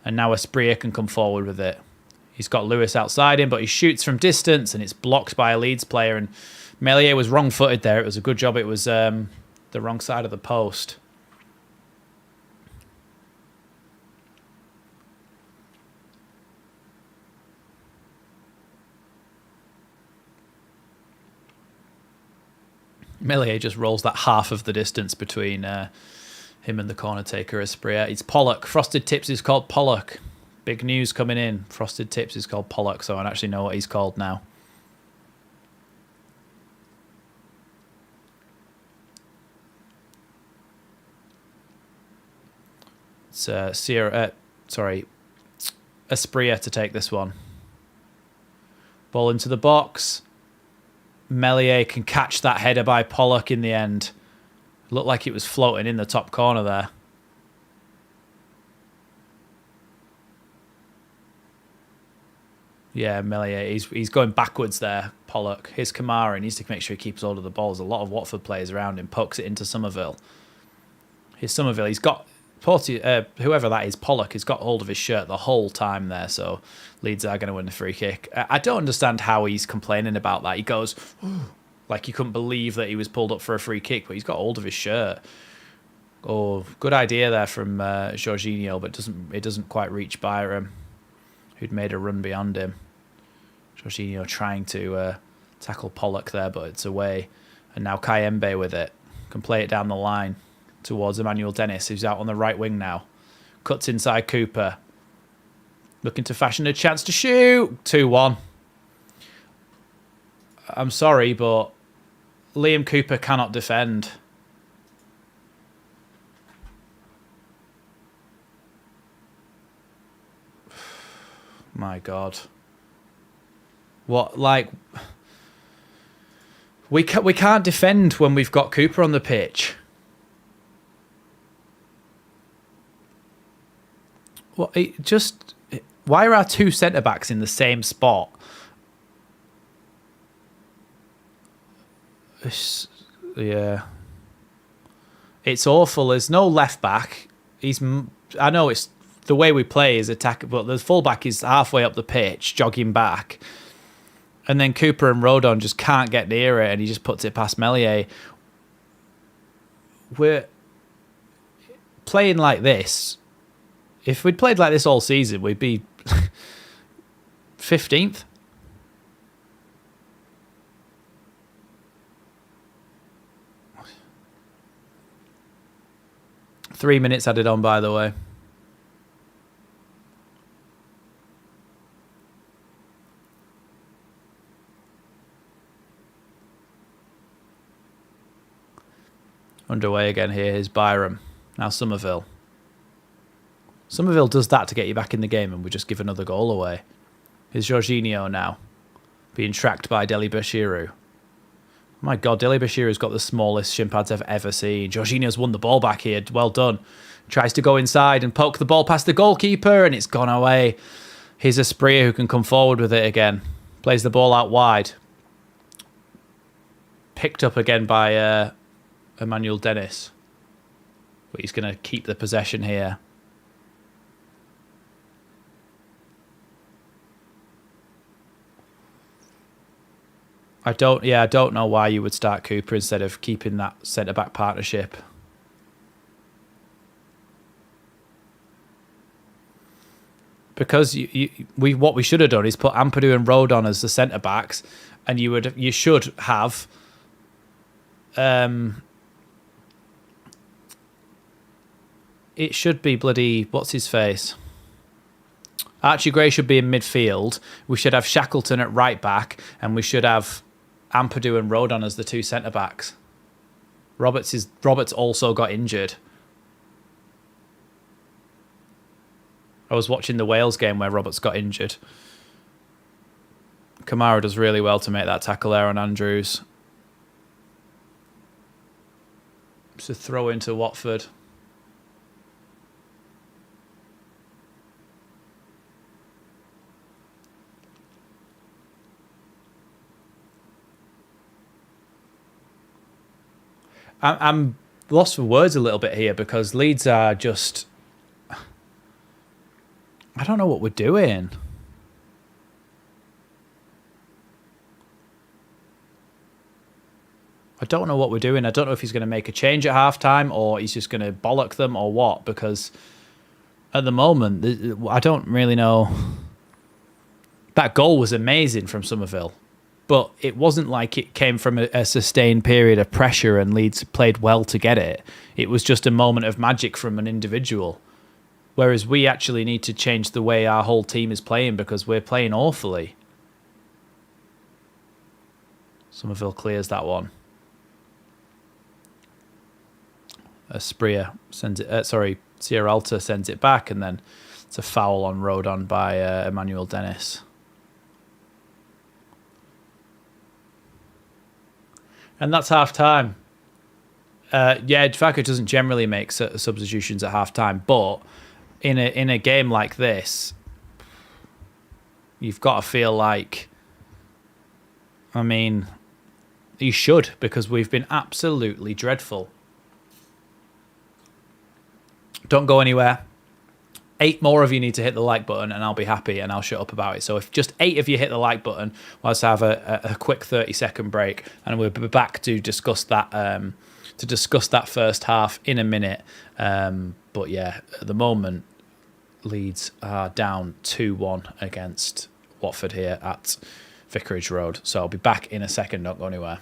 And now Espria can come forward with it. He's got Lewis outside him, but he shoots from distance, and it's blocked by a Leeds player. And Meslier was wrong-footed there. It was a good job it was the wrong side of the post. Meslier just rolls that half of the distance between him and the corner taker, Espria. It's Pollock. Frosted Tips is called Pollock. Big news coming in. Frosted Tips is called Pollock, so I actually know what he's called now. It's Espria to take this one. Ball into the box. Meslier can catch that header by Pollock in the end. Looked like it was floating in the top corner there. Yeah, Meslier, he's going backwards there, Pollock. Here's Kamara, he needs to make sure he keeps hold of the ball. There's a lot of Watford players around him, pokes it into Somerville. Here's Somerville, he's got, whoever that is, Pollock, has got hold of his shirt the whole time there, so Leeds are going to win the free kick. I don't understand how he's complaining about that. He goes, like he couldn't believe that he was pulled up for a free kick, but he's got hold of his shirt. Oh, good idea there from Jorginho, but it doesn't quite reach Byram, who'd made a run beyond him. Jorginho trying to tackle Pollock there, but it's away. And now Kayembe with it. Can play it down the line towards Emmanuel Dennis, who's out on the right wing now. Cuts inside Cooper. Looking to fashion a chance to shoot. 2-1. I'm sorry, but Liam Cooper cannot defend. My God. What, like... We can't defend when we've got Cooper on the pitch. What, why are our two centre-backs in the same spot? Yeah. It's awful. There's no left-back. I know it's the way we play is attack, but the full-back is halfway up the pitch, jogging back. And then Cooper and Rodon just can't get near it, and he just puts it past Meslier. We're playing like this. If we'd played like this all season, we'd be 15th. Three minutes added on, by the way. Underway again here is Byram. Now Somerville. Somerville does that to get you back in the game, and we just give another goal away. Here's Jorginho now, being tracked by Deli Bashiru. My God, Deli Bashiru's got the smallest shin pads I've ever seen. Jorginho's won the ball back here. Well done. Tries to go inside and poke the ball past the goalkeeper, and it's gone away. Here's Espria who can come forward with it again. Plays the ball out wide. Picked up again by Emmanuel Dennis. But he's going to keep the possession here. I don't know why you would start Cooper instead of keeping that centre-back partnership. Because what we should have done is put Ampadu and Rodon as the centre-backs, and you should have it should be bloody what's his face. Archie Gray should be in midfield. We should have Shackleton at right back, and we should have Ampadu and Rodon as the two centre-backs. Roberts also got injured. I was watching the Wales game where Roberts got injured. Kamara does really well to make that tackle there on Andrews. It's a throw into Watford. I'm lost for words a little bit here because Leeds are just... I don't know what we're doing. I don't know what we're doing. I don't know if he's going to make a change at halftime or he's just going to bollock them or what, because at the moment, I don't really know. That goal was amazing from Somerville, but it wasn't like it came from a sustained period of pressure and Leeds played well to get it. It was just a moment of magic from an individual. Whereas we actually need to change the way our whole team is playing because we're playing awfully. Somerville clears that one. Espria sends it. Sierralta sends it back, and then it's a foul on Rodon by Emmanuel Dennis. And that's half time. Vicarage doesn't generally make substitutions at half time, but in a game like this, you've got to feel like, I mean, you should, because we've been absolutely dreadful. Don't go anywhere. 8 more of you need to hit the like button and I'll be happy and I'll shut up about it. So if just 8 of you hit the like button, let's have a quick 30-second break and we'll be back to discuss that first half in a minute. But yeah, at the moment, Leeds are down 2-1 against Watford here at Vicarage Road. So I'll be back in a second. Don't go anywhere.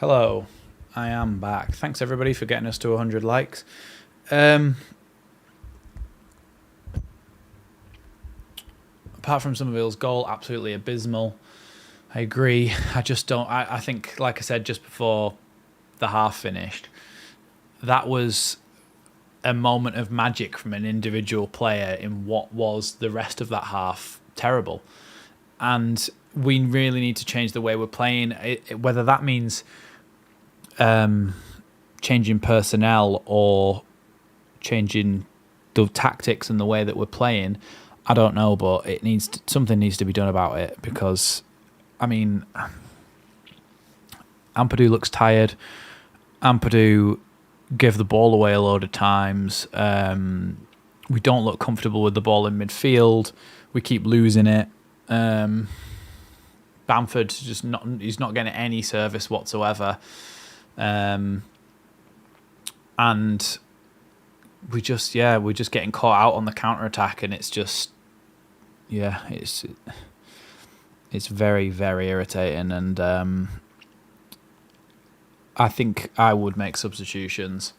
Hello, I am back. Thanks everybody for getting us to 100 likes. Apart from Somerville's goal, absolutely abysmal. I agree. I just don't. I think, like I said just before the half finished, that was a moment of magic from an individual player in what was the rest of that half terrible. And we really need to change the way we're playing, whether that means changing personnel or changing the tactics and the way that we're playing. I don't know, but something needs to be done about it, because I mean, Ampadu looks tired. Ampadu gave the ball away a load of times. We don't look comfortable with the ball in midfield. We keep losing it. Bamford's he's not getting any service whatsoever. And we're just getting caught out on the counter-attack, and it's just, it's very, very irritating. And I think I would make substitutions.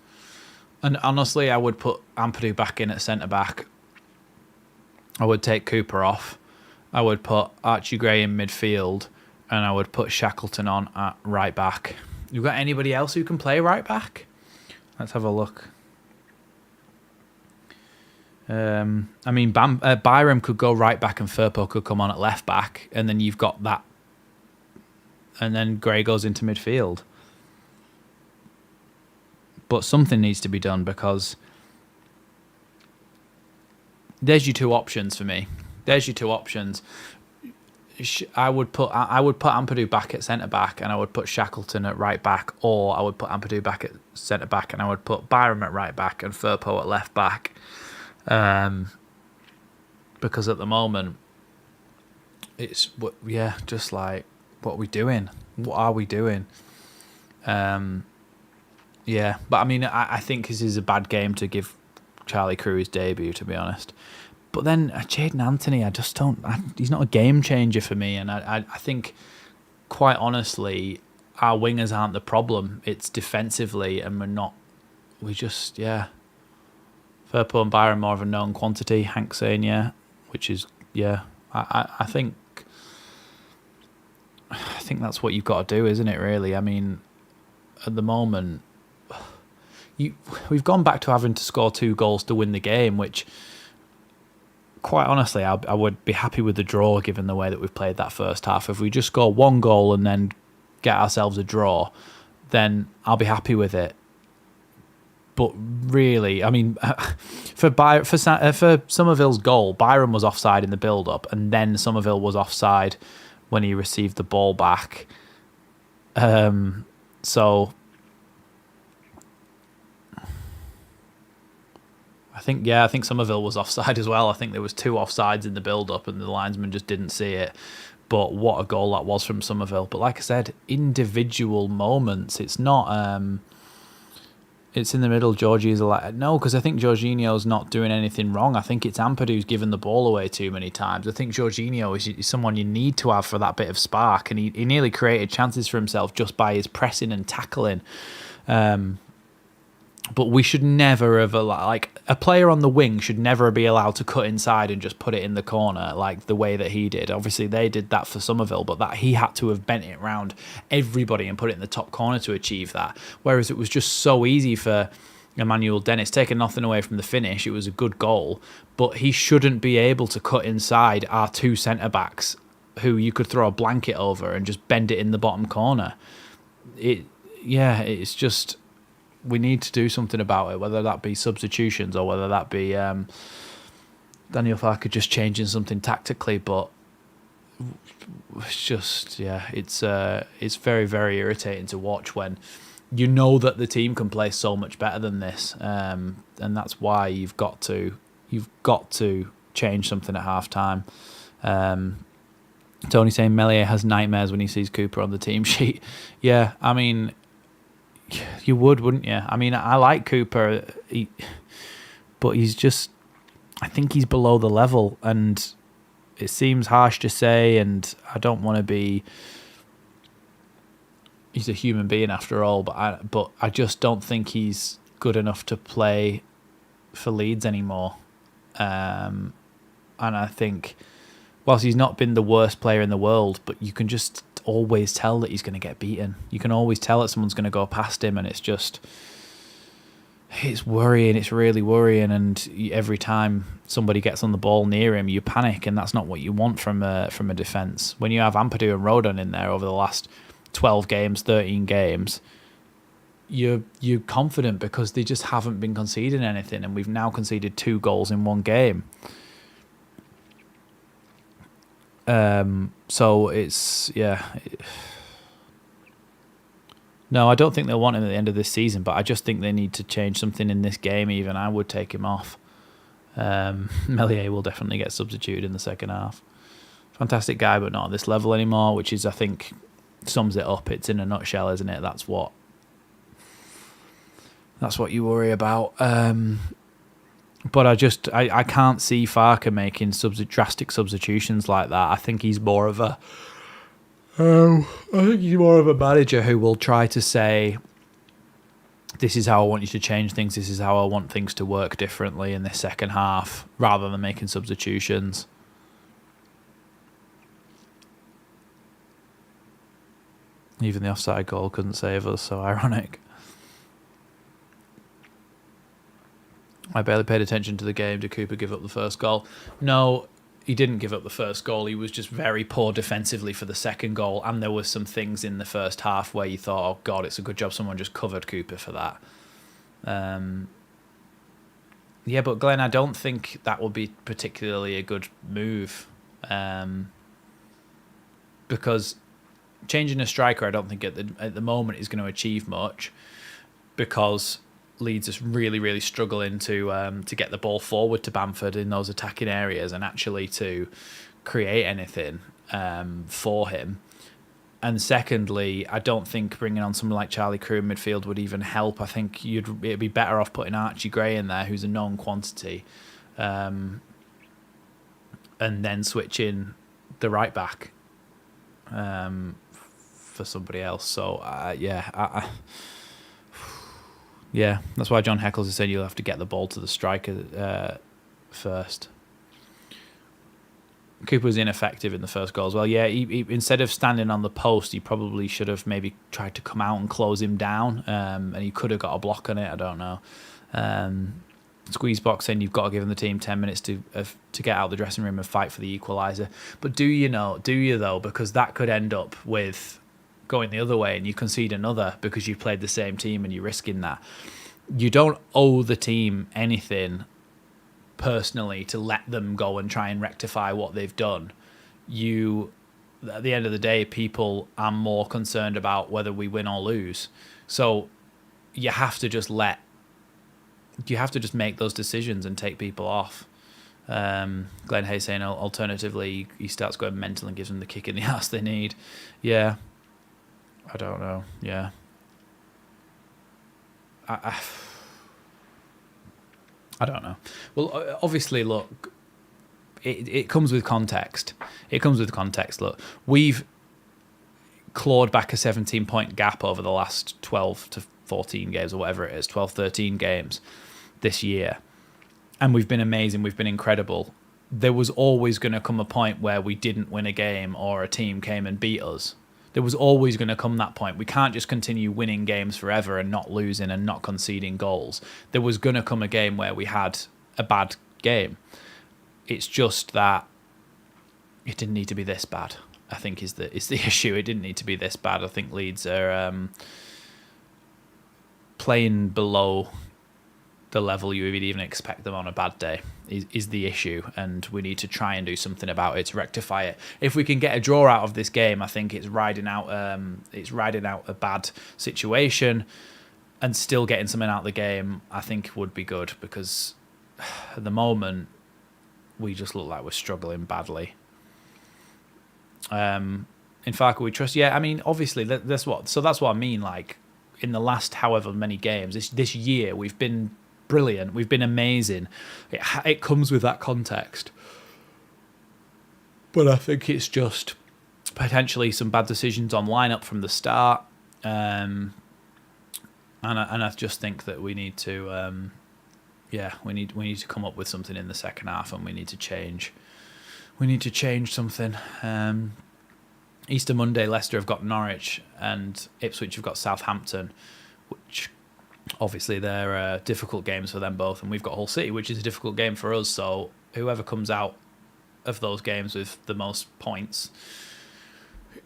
And honestly, I would put Ampadu back in at centre-back. I would take Cooper off. I would put Archie Gray in midfield, and I would put Shackleton on at right-back. You got anybody else who can play right-back? Let's have a look. I mean, Byram could go right-back and Firpo could come on at left-back, and then you've got that. And then Gray goes into midfield. But something needs to be done, because there's your two options for me. There's your two options. I would put Ampadu back at centre back, and I would put Shackleton at right back, or I would put Ampadu back at centre back, and I would put Byram at right back and Firpo at left back. Because at the moment, it's just like, what are we doing? What are we doing? But I mean, I think this is a bad game to give Charlie Crew his debut, to be honest. But then Jayden Anthony, I just don't. He's not a game changer for me, and I think, quite honestly, our wingers aren't the problem. It's defensively, and we're not. We just Firpo and Byron more of a known quantity. Hank saying which is I think think that's what you've got to do, isn't it, really? I mean, at the moment, we've gone back to having to score 2 goals to win the game, which, quite honestly, I would be happy with the draw given the way that we've played that first half. If we just score 1 goal and then get ourselves a draw, then I'll be happy with it. But really, I mean, for Somerville's goal, Byram was offside in the build-up, and then Somerville was offside when he received the ball back. So I think Somerville was offside as well. I think there was 2 offsides in the build-up, and the linesman just didn't see it. But what a goal that was from Somerville. But like I said, individual moments. It's not. It's in the middle. Georgie's like, no, because I think Jorginho's not doing anything wrong. I think it's Ampadu who's given the ball away too many times. I think Jorginho is someone you need to have for that bit of spark, and he nearly created chances for himself just by his pressing and tackling. But we should never have, like, a player on the wing should never be allowed to cut inside and just put it in the corner like the way that he did. Obviously, they did that for Somerville, but that he had to have bent it around everybody and put it in the top corner to achieve that. Whereas it was just so easy for Emmanuel Dennis, taking nothing away from the finish. It was a good goal, but he shouldn't be able to cut inside our 2 centre-backs who you could throw a blanket over and just bend it in the bottom corner. It's just... we need to do something about it, whether that be substitutions or whether that be Daniel Farke just changing something tactically. But it's just, it's very, very irritating to watch when you know that the team can play so much better than this, and that's why you've got to change something at half time. Tony saying Meslier has nightmares when he sees Cooper on the team sheet. Yeah, I mean, you would, wouldn't you? I mean, I like Cooper, but he's just... I think he's below the level, and it seems harsh to say, and I don't want to be... He's a human being after all, but I just don't think he's good enough to play for Leeds anymore. And I think, whilst he's not been the worst player in the world, but you can just always tell that he's going to get beaten. You can always tell that someone's going to go past him, and it's worrying. It's really worrying, and every time somebody gets on the ball near him, you panic, and that's not what you want from a defence. When you have Ampadu and Rodon in there over the last 12 games, 13 games, you're confident because they just haven't been conceding anything, and we've now conceded 2 goals in 1 game. So it's, no, I don't think they'll want him at the end of this season, but I just think they need to change something in this game even. I would take him off. Meslier will definitely get substituted in the second half. Fantastic guy, but not at this level anymore, which is, I think, sums it up. It's in a nutshell, isn't it? That's what you worry about. But I can't see Farke making drastic substitutions like that. I think he's more of a manager who will try to say, this is how I want you to change things, this is how I want things to work differently in this second half, rather than making substitutions. Even the offside goal couldn't save us, so ironic. I barely paid attention to the game. Did Cooper give up the first goal? No, he didn't give up the first goal. He was just very poor defensively for the second goal, and there were some things in the first half where you thought, oh God, it's a good job someone just covered Cooper for that. Yeah, but Glenn, I don't think that would be particularly a good move, because changing a striker, I don't think at the moment is going to achieve much, because Leeds is really, really struggling to get the ball forward to Bamford in those attacking areas and actually to create anything for him. And secondly, I don't think bringing on someone like Charlie Crew in midfield would even help. I think it'd be better off putting Archie Gray in there, who's a known quantity, and then switching the right back for somebody else. So yeah, that's why John Heckles has said you'll have to get the ball to the striker first. Cooper was ineffective in the first goal as well. Yeah, he instead of standing on the post, he probably should have maybe tried to come out and close him down, and he could have got a block on it. I don't know. Squeeze box in, you've got to give the team 10 minutes to get out of the dressing room and fight for the equaliser. But do you though? Because that could end up with going the other way and you concede another because you've played the same team and you're risking that. You don't owe the team anything personally to let them go and try and rectify what they've done. At the end of the day, people are more concerned about whether we win or lose. So you have to just make those decisions and take people off. Glenn Hayes saying alternatively he starts going mental and gives them the kick in the ass they need. Yeah, I don't know. Yeah, I don't know. Well, obviously, look, it comes with context. Look, we've clawed back a 17-point gap over the last 12 to 14 games or whatever it is, 12, 13 games this year. And we've been amazing. We've been incredible. There was always going to come a point where we didn't win a game or a team came and beat us. There was always going to come that point. We can't just continue winning games forever and not losing and not conceding goals. There was going to come a game where we had a bad game. It's just that it didn't need to be this bad, I think is the issue. It didn't need to be this bad. I think Leeds are playing below the level you would even expect them on a bad day is the issue, and we need to try and do something about it to rectify it. If we can get a draw out of this game, I think it's riding out a bad situation and still getting something out of the game, I think would be good, because at the moment we just look like we're struggling badly. In Farke we trust. Yeah, I mean, obviously that's what I mean. Like, in the last however many games this year, we've been brilliant. We've been amazing. It comes with that context. But I think it's just potentially some bad decisions on lineup from the start. And I just think that we need to we need to come up with something in the second half, and we need to change something. Easter Monday, Leicester have got Norwich and Ipswich have got Southampton, which obviously they're difficult games for them both, and we've got Hull City, which is a difficult game for us. So whoever comes out of those games with the most points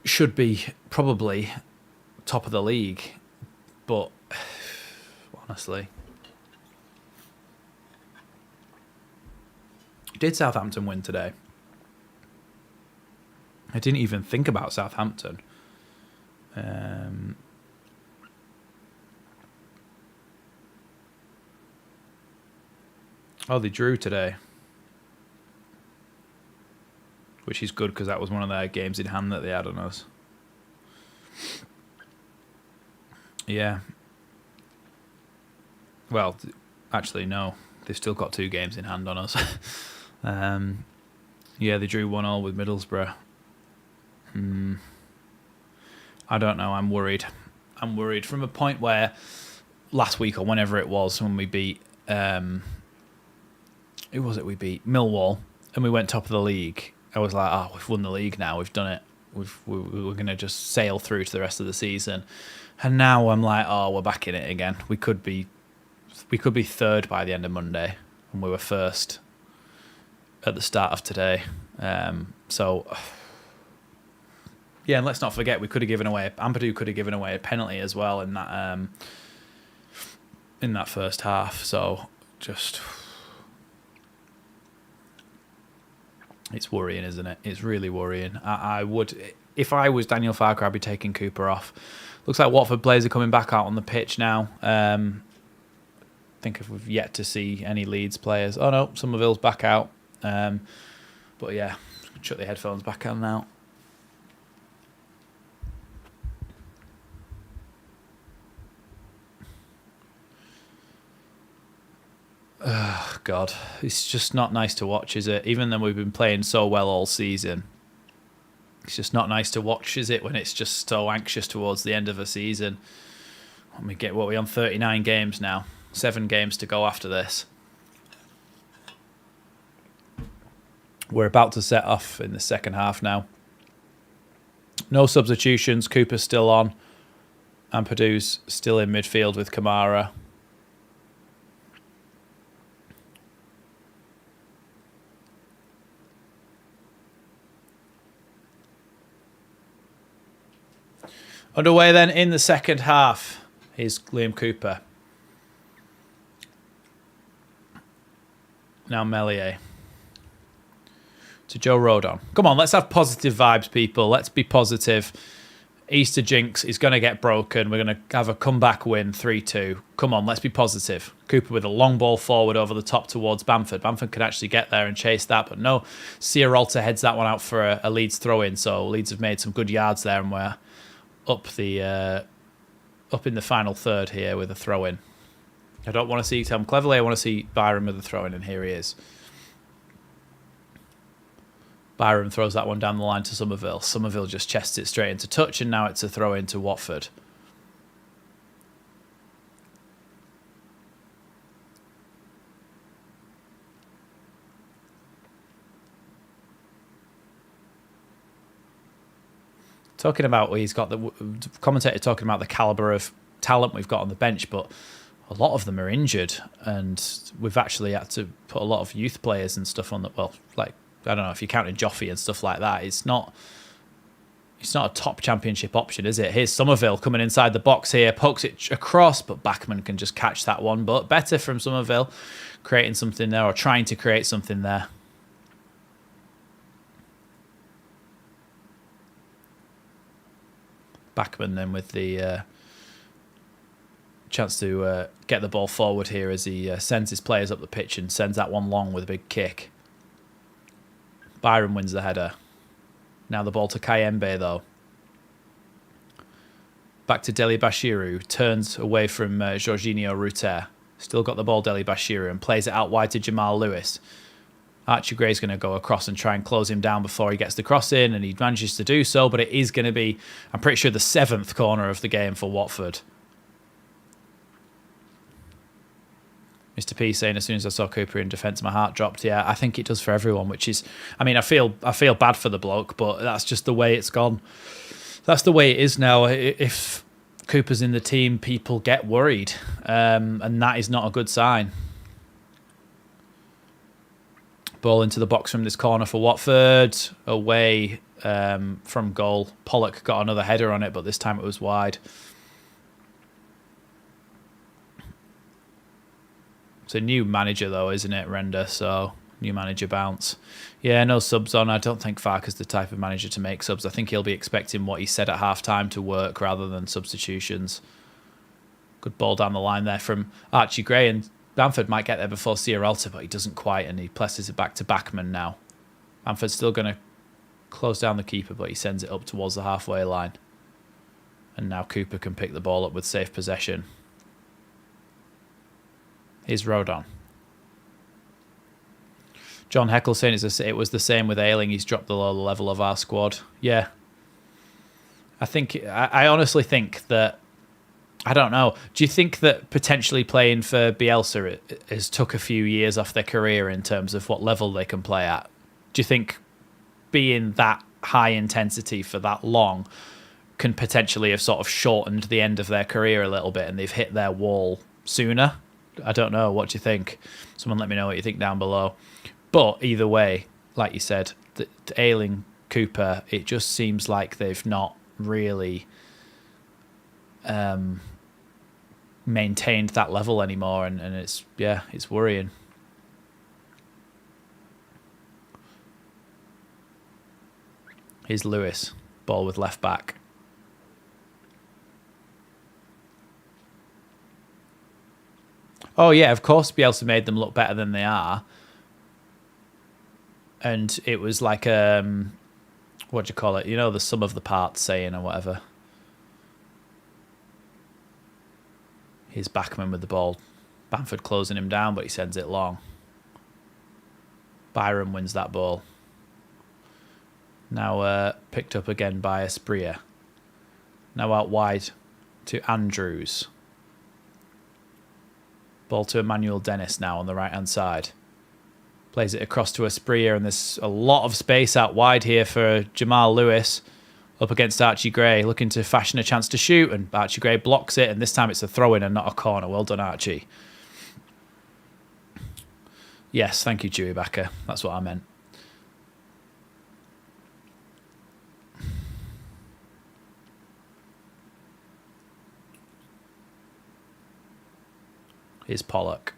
should be probably top of the league. But honestly, did Southampton win today? I didn't even think about Southampton. They drew today, which is good because that was one of their games in hand that they had on us. Yeah. Well, actually, no. They've still got 2 games in hand on us. Yeah, they drew 1-1 with Middlesbrough. I don't know. I'm worried. From a point where last week or whenever it was when we beat... who was it we beat? Millwall, and we went top of the league. I was like, we've won the league now. We've done it. We're going to just sail through to the rest of the season. And now I'm like, we're back in it again. We could be third by the end of Monday, and we were first at the start of today. So, yeah, and let's not forget Ampadu could have given away a penalty as well in that first half. So just... it's worrying, isn't it? It's really worrying. I would, if I was Daniel Farke, I'd be taking Cooper off. Looks like Watford players are coming back out on the pitch now. I think if we've yet to see any Leeds players. Oh no, Somerville's back out. But yeah, chuck the headphones back on now. Oh, God. It's just not nice to watch, is it? Even though we've been playing so well all season. It's just not nice to watch, is it, when it's just so anxious towards the end of a season. We're on 39 games now. 7 games to go after this. We're about to set off in the second half now. No substitutions. Cooper's still on. Ampadu's still in midfield with Kamara. Underway then in the second half is Liam Cooper. Now Meslier. To Joe Rodon. Come on, let's have positive vibes, people. Let's be positive. Easter jinx is going to get broken. We're going to have a comeback win, 3-2. Come on, let's be positive. Cooper with a long ball forward over the top towards Bamford. Bamford could actually get there and chase that, but no. Sierralta heads that one out for a Leeds throw-in, so Leeds have made some good yards there, and we're up in the final third here with a throw-in. I don't want to see Tom Cleverley. I want to see Byram with a throw-in, and here he is. Byram throws that one down the line to Somerville. Somerville just chests it straight into touch, and now it's a throw-in to Watford. Talking about, he's got the commentator talking about the calibre of talent we've got on the bench, but a lot of them are injured, and we've actually had to put a lot of youth players and stuff on the, well, like, I don't know if you're counting Joffrey and stuff like that. It's not a top championship option, is it? Here's Somerville coming inside the box here, pokes it across, but Bachmann can just catch that one. But better from Somerville, creating something there, or trying to create something there. Bachmann then with the chance to get the ball forward here as he sends his players up the pitch and sends that one long with a big kick. Byram wins the header. Now the ball to Kayembe, though. Back to Deli Bashiru. Turns away from Jorginho Ruter. Still got the ball, Deli Bashiru, and plays it out wide to Jamal Lewis. Archie Gray's going to go across and try and close him down before he gets the cross in, and he manages to do so, but it is going to be, I'm pretty sure, the 7th corner of the game for Watford. Mr. P saying, as soon as I saw Cooper in defence, my heart dropped. Yeah, I think it does for everyone, which is, I mean, I feel bad for the bloke, but that's just the way it's gone. That's the way it is now. If Cooper's in the team, people get worried, and that is not a good sign. Ball into the box from this corner for Watford, away from goal. Pollock got another header on it, but this time it was wide. It's a new manager, though, isn't it, Render? So, new manager bounce. Yeah, no subs on. I don't think Farke's the type of manager to make subs. I think he'll be expecting what he said at half-time to work rather than substitutions. Good ball down the line there from Archie Gray, and Bamford might get there before Sierralta, but he doesn't quite, and he presses it back to Bachmann now. Bamford's still going to close down the keeper, but he sends it up towards the halfway line. And now Cooper can pick the ball up with safe possession. Here's Rodon. John Heckle saying it was the same with Ayling. He's dropped below the level of our squad. Yeah. I honestly think that, I don't know. Do you think that potentially playing for Bielsa has took a few years off their career in terms of what level they can play at? Do you think being that high intensity for that long can potentially have sort of shortened the end of their career a little bit and they've hit their wall sooner? I don't know. What do you think? Someone let me know what you think down below. But either way, like you said, the Ayling, Cooper, it just seems like they've not really maintained that level anymore, and it's worrying. Here's Lewis, ball with left back. Oh yeah, of course Bielsa made them look better than they are. And it was like, what do you call it? You know, the sum of the parts saying or whatever. Here's Bachmann with the ball. Bamford closing him down, but he sends it long. Byram wins that ball. Now picked up again by Espria. Now out wide to Andrews. Ball to Emmanuel Dennis now on the right-hand side. Plays it across to Asprilla, and there's a lot of space out wide here for Jamal Lewis up against Archie Gray, looking to fashion a chance to shoot, and Archie Gray blocks it, and this time it's a throw-in and not a corner. Well done, Archie. Yes, thank you, Dewey Backer. That's what I meant. Here's Pollock.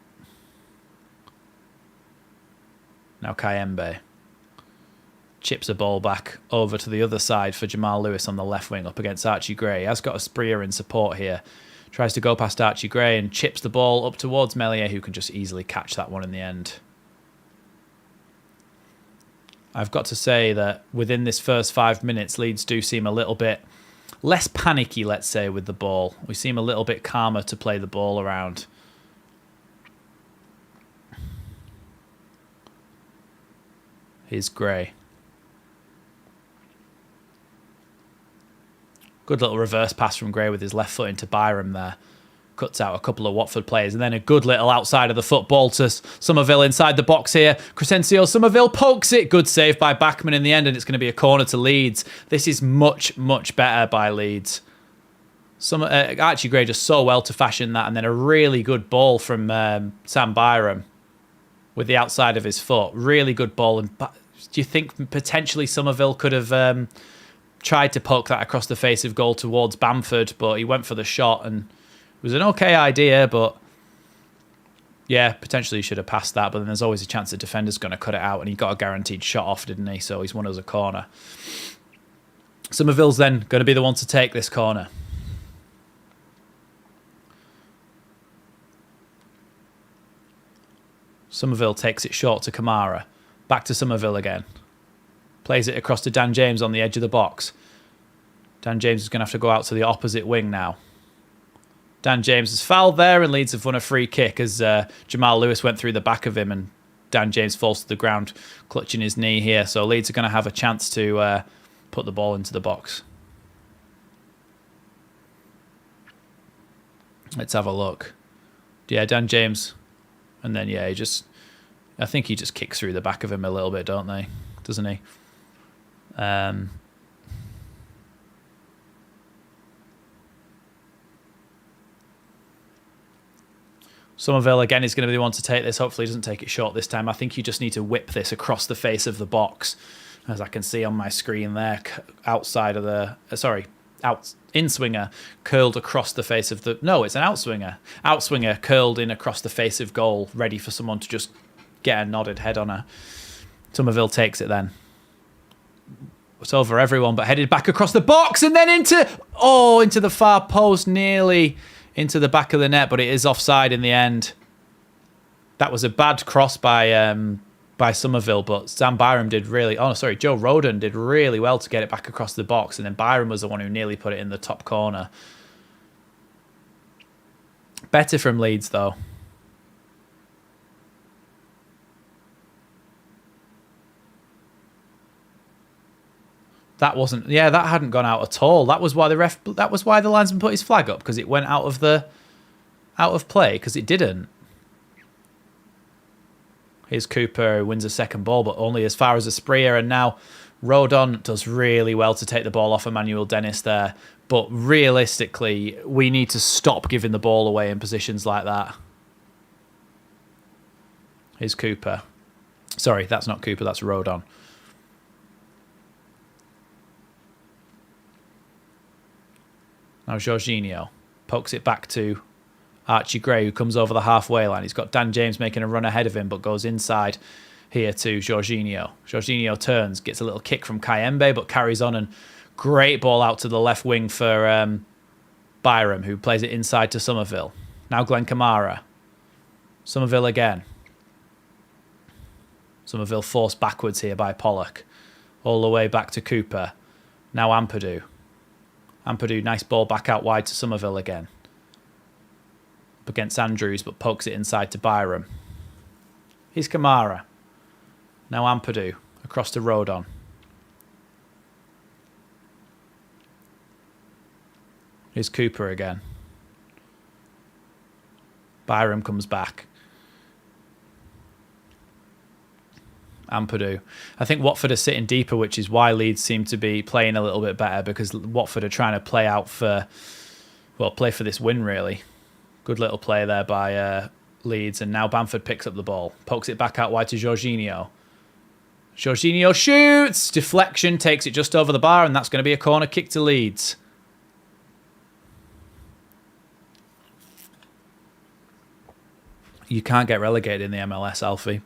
Now Kayembe. Chips a ball back over to the other side for Jamal Lewis on the left wing up against Archie Gray. He has got Asprilla in support here. Tries to go past Archie Gray and chips the ball up towards Meslier, who can just easily catch that one in the end. I've got to say that within this first 5 minutes, Leeds do seem a little bit less panicky, let's say, with the ball. We seem a little bit calmer to play the ball around. Here's Gray. Good little reverse pass from Gray with his left foot into Byram there. Cuts out a couple of Watford players. And then a good little outside of the football to Somerville inside the box here. Crescencio Somerville pokes it. Good save by Bachmann in the end, and it's going to be a corner to Leeds. This is much, much better by Leeds. Archie Gray does so well to fashion that, and then a really good ball from Sam Byram with the outside of his foot. Really good ball. And do you think potentially Somerville could have tried to poke that across the face of goal towards Bamford, but he went for the shot, and it was an okay idea, but yeah, potentially he should have passed that, but then there's always a chance the defender's going to cut it out, and he got a guaranteed shot off, didn't he? So he's won us a corner. Somerville's then going to be the one to take this corner. Somerville takes it short to Kamara. Back to Somerville again. Plays it across to Dan James on the edge of the box. Dan James is going to have to go out to the opposite wing now. Dan James has fouled there, and Leeds have won a free kick as Jamal Lewis went through the back of him, and Dan James falls to the ground clutching his knee here. So Leeds are going to have a chance to put the ball into the box. Let's have a look. Yeah, Dan James. And then, yeah, I think he just kicks through the back of him a little bit, don't they? Doesn't he? Somerville, again, is going to be the one to take this. Hopefully he doesn't take it short this time. I think you just need to whip this across the face of the box. As I can see on my screen there, outside of the... in-swinger curled across the face of the... No, it's an outswinger. Outswinger curled in across the face of goal, ready for someone to just get a nodded head on her. Somerville takes it then. It's over everyone, but headed back across the box and then into the far post, nearly into the back of the net, but it is offside in the end. That was a bad cross by Somerville, but Sam Byram did really... Oh, sorry, Joe Roden did really well to get it back across the box, and then Byram was the one who nearly put it in the top corner. Better from Leeds, though. That wasn't... Yeah, that hadn't gone out at all. That was why the linesman put his flag up, because it went out of play, because it didn't. Here's Cooper, who wins a second ball, but only as far as Asprilla, and now Rodon does really well to take the ball off Emmanuel Dennis there. But realistically, we need to stop giving the ball away in positions like that. Here's Cooper. Sorry, that's not Cooper, that's Rodon. Now Jorginho pokes it back to Archie Gray, who comes over the halfway line. He's got Dan James making a run ahead of him, but goes inside here to Jorginho. Jorginho turns, gets a little kick from Kayembe, but carries on, and great ball out to the left wing for Byram, who plays it inside to Somerville. Now Glenn Kamara. Somerville again. Somerville forced backwards here by Pollock. All the way back to Cooper. Now Ampadu. Ampadu, nice ball back out wide to Somerville again. Up against Andrews, but pokes it inside to Byram. Here's Kamara. Now Ampadu, across to Rodon. Here's Cooper again. Byram comes back. Ampadu. I think Watford are sitting deeper, which is why Leeds seem to be playing a little bit better, because Watford are trying to play for this win, really. Good little play there by Leeds, and now Bamford picks up the ball, pokes it back out wide to Jorginho. Jorginho shoots! Deflection, takes it just over the bar, and that's going to be a corner kick to Leeds. You can't get relegated in the MLS, Alfie.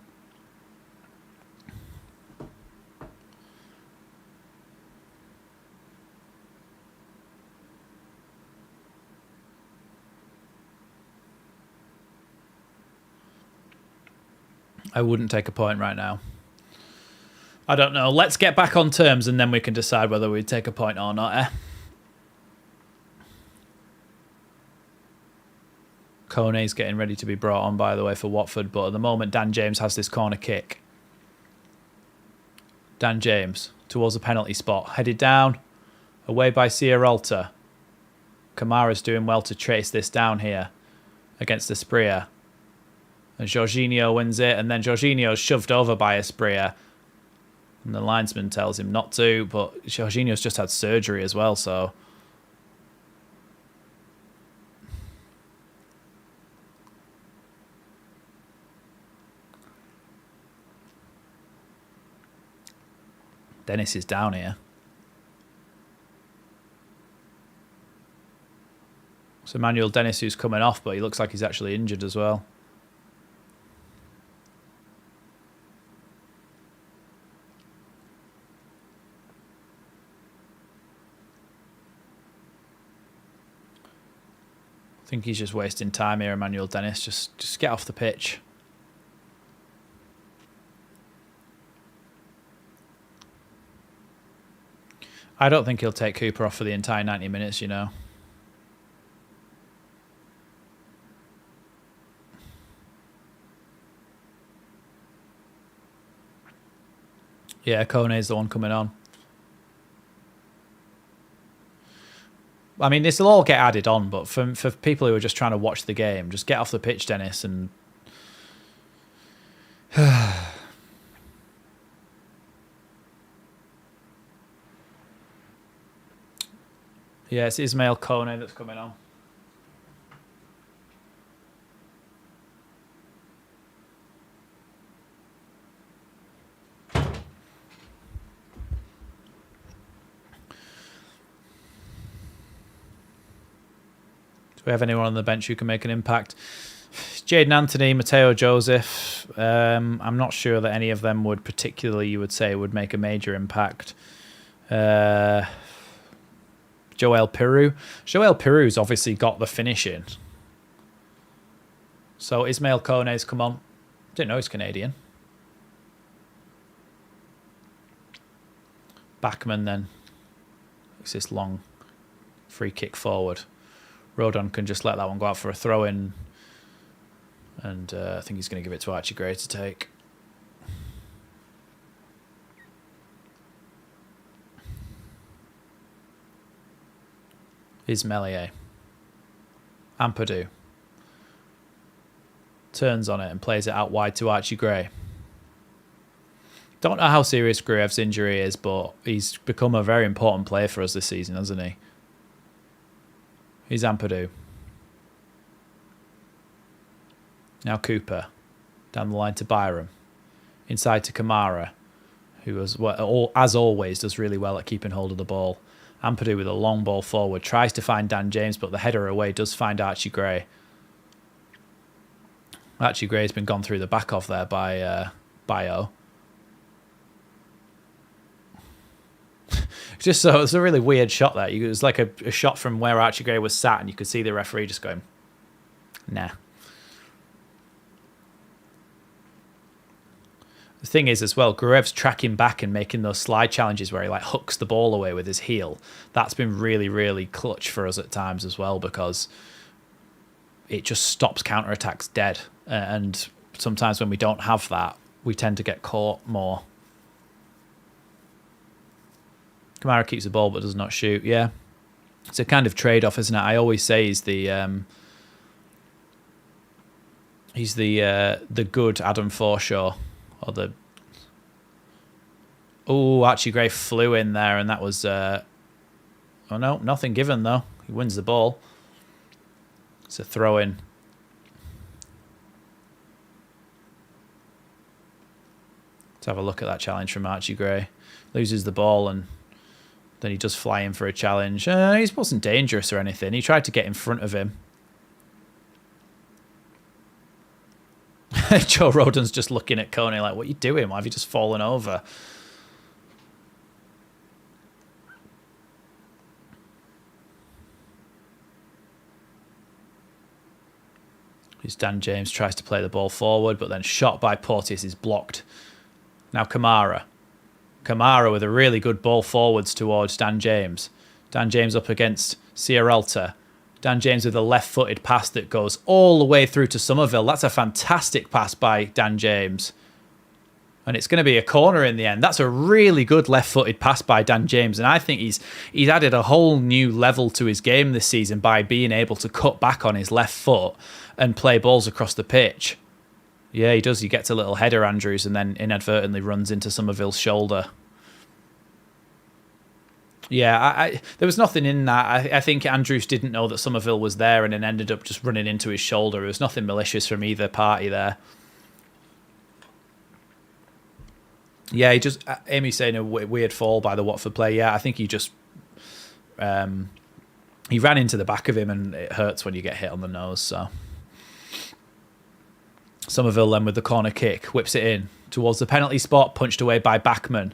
I wouldn't take a point right now. I don't know. Let's get back on terms and then we can decide whether we take a point or not, eh? Kone's getting ready to be brought on, by the way, for Watford, but at the moment Dan James has this corner kick. Dan James towards the penalty spot. Headed down. Away by Sierralta. Kamara's doing well to trace this down here against Esprilla. And Jorginho wins it, and then Jorginho's shoved over by Esprilla. And the linesman tells him not to, but Jorginho's just had surgery as well, so... Dennis is down here. It's Emmanuel Dennis who's coming off, but he looks like he's actually injured as well. I think he's just wasting time here, Emmanuel Dennis. Just get off the pitch. I don't think he'll take Cooper off for the entire 90 minutes, you know. Yeah, Kone's the one coming on. I mean, this will all get added on, but for people who are just trying to watch the game, just get off the pitch, Dennis, and... Yeah, it's Ismail Kone that's coming on. Do we have anyone on the bench who can make an impact? Jaden Anthony, Mateo Joseph. I'm not sure that any of them would particularly, you would say, would make a major impact. Joel Piroux. Joel Piroux's obviously got the finishing. So Ismail Kone's come on. Didn't know he's Canadian. Backman then. It's this long free kick forward. Rodon can just let that one go out for a throw-in. And I think he's going to give it to Archie Gray to take. Ismailier. Ampadu. Turns on it and plays it out wide to Archie Gray. Don't know how serious Gruev's injury is, but he's become a very important player for us this season, hasn't he? He's Ampadu. Now Cooper. Down the line to Byram. Inside to Kamara, who was, as always, does really well at keeping hold of the ball. Ampadu with a long ball forward. Tries to find Dan James, but the header away does find Archie Gray. Archie Gray's been gone through the back of there by Bio. It's a really weird shot there. It was like a shot from where Archie Gray was sat, and you could see the referee just going, nah. The thing is as well, Gruev's tracking back and making those slide challenges where he like hooks the ball away with his heel. That's been really, really clutch for us at times as well, because it just stops counterattacks dead. And sometimes when we don't have that, we tend to get caught more. Kamara keeps the ball but does not shoot. Yeah, it's a kind of trade-off, isn't it? I always say he's the good Adam Forshaw, or Oh, Archie Gray flew in there, and that was... oh, no, nothing given, though. He wins the ball. It's a throw-in. Let's have a look at that challenge from Archie Gray. Loses the ball, and then he does fly in for a challenge. He wasn't dangerous or anything. He tried to get in front of him. Joe Rodon's just looking at Coney like, what are you doing? Why have you just fallen over? Dan James tries to play the ball forward, but then shot by Porteous is blocked. Now Kamara. Kamara with a really good ball forwards towards Dan James. Dan James up against Sierralta. Dan James with a left-footed pass that goes all the way through to Somerville. That's a fantastic pass by Dan James. And it's going to be a corner in the end. That's a really good left-footed pass by Dan James. And I think he's added a whole new level to his game this season by being able to cut back on his left foot and play balls across the pitch. Yeah, he does. He gets a little header, Andrews, and then inadvertently runs into Somerville's shoulder. Yeah, there was nothing in that. I think Andrews didn't know that Somerville was there and then ended up just running into his shoulder. There was nothing malicious from either party there. Yeah, he just... Amy's saying a weird fall by the Watford player. Yeah, I think he just... he ran into the back of him, and it hurts when you get hit on the nose, so... Somerville then with the corner kick, whips it in towards the penalty spot, punched away by Bachmann.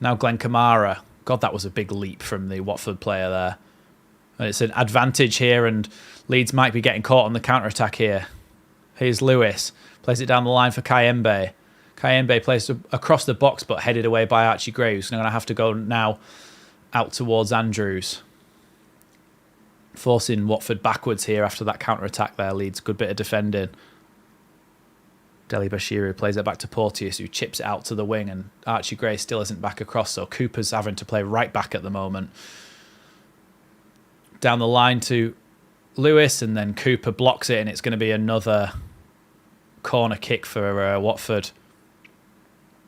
Now Glenn Kamara. God, that was a big leap from the Watford player there. And it's an advantage here, and Leeds might be getting caught on the counter-attack here. Here's Lewis. Plays it down the line for Kayembe. Kayembe plays across the box, but headed away by Archie Gray, who's going to have to go now out towards Andrews. Forcing Watford backwards here after that counter-attack there, Leeds. Good bit of defending. Deli Bashiru plays it back to Porteous, who chips it out to the wing, and Archie Gray still isn't back across, so Cooper's having to play right back at the moment. Down the line to Lewis, and then Cooper blocks it, and it's going to be another corner kick for Watford.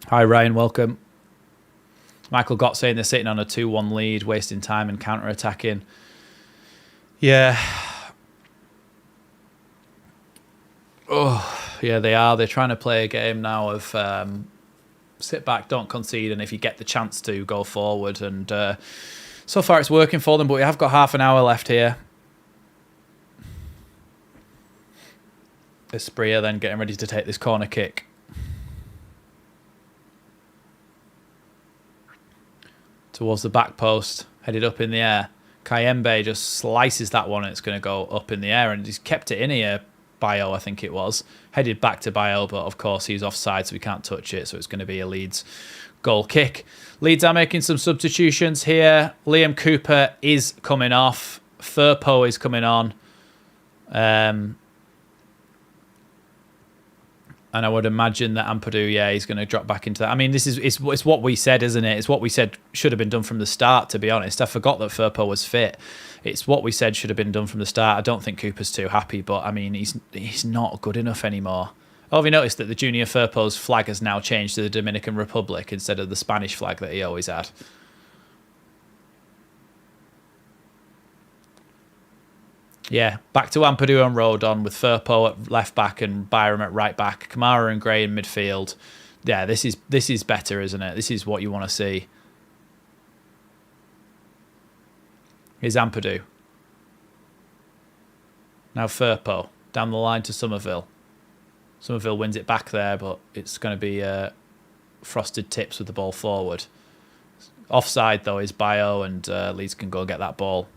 Hi Ryan, welcome. Michael Gott saying they're sitting on a 2-1 lead, wasting time and counter-attacking. Yeah. Oh, yeah, they are. They're trying to play a game now of sit back, don't concede, and if you get the chance to, go forward. And so far it's working for them, but we have got half an hour left here. Espria then getting ready to take this corner kick. Towards the back post, headed up in the air. Kayembe just slices that one, and it's going to go up in the air, and he's kept it in here. Bio, I think it was. Headed back to Bio, but of course he's offside, so we can't touch it, so it's going to be a Leeds goal kick. Leeds are making some substitutions here. Liam Cooper is coming off. Firpo is coming on. And I would imagine that Ampadu, yeah, he's going to drop back into that. I mean, it's what we said, isn't it? It's what we said should have been done from the start, to be honest. I forgot that Firpo was fit. It's what we said should have been done from the start. I don't think Cooper's too happy, but, I mean, he's not good enough anymore. Oh, have you noticed that the Junior Firpo's flag has now changed to the Dominican Republic instead of the Spanish flag that he always had? Yeah, back to Ampadu and Rodon with Firpo at left back and Byram at right back. Kamara and Gray in midfield. Yeah, this is better, isn't it? This is what you want to see. Here's Ampadu. Now Firpo. Down the line to Somerville. Somerville wins it back there, but it's going to be frosted tips with the ball forward. Offside, though, is Bio, and Leeds can go get that ball.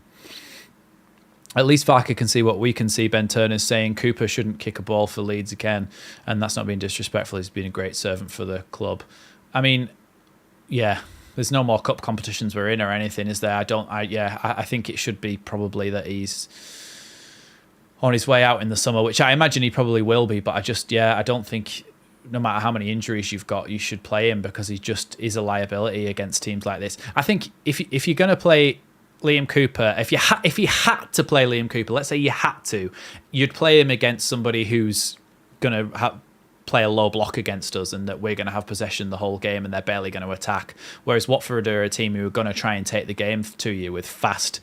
At least Farker can see what we can see. Ben Turner's saying Cooper shouldn't kick a ball for Leeds again, and that's not being disrespectful. He's been a great servant for the club. I mean, yeah, there's no more cup competitions we're in or anything, is there? I think it should be probably that he's on his way out in the summer, which I imagine he probably will be, but I don't think, no matter how many injuries you've got, you should play him, because he just is a liability against teams like this. I think if you're going to play Liam Cooper, if you had to play Liam Cooper, let's say you had to, you'd play him against somebody who's going to play a low block against us and that we're going to have possession the whole game and they're barely going to attack. Whereas Watford are a team who are going to try and take the game to you with fast,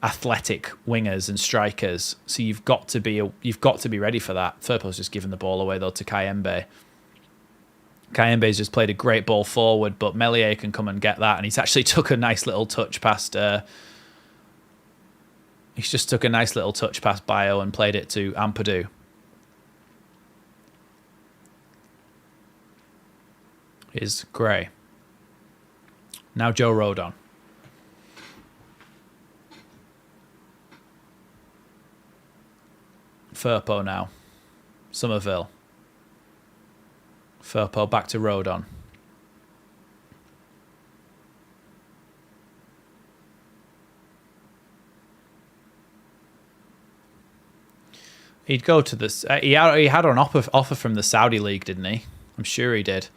athletic wingers and strikers. So you've got to be ready for that. Firpo's just given the ball away though to Kayembe. Kayembe's just played a great ball forward, but Meslier can come and get that, and he's actually took a nice little touch past. He's just took a nice little touch past Bio and played it to Ampadu. Is Gray. Now Joe Rodon. Firpo now. Somerville. Firpo back to Rodon. He'd go to this. He had an offer from the Saudi League, didn't he? I'm sure he did.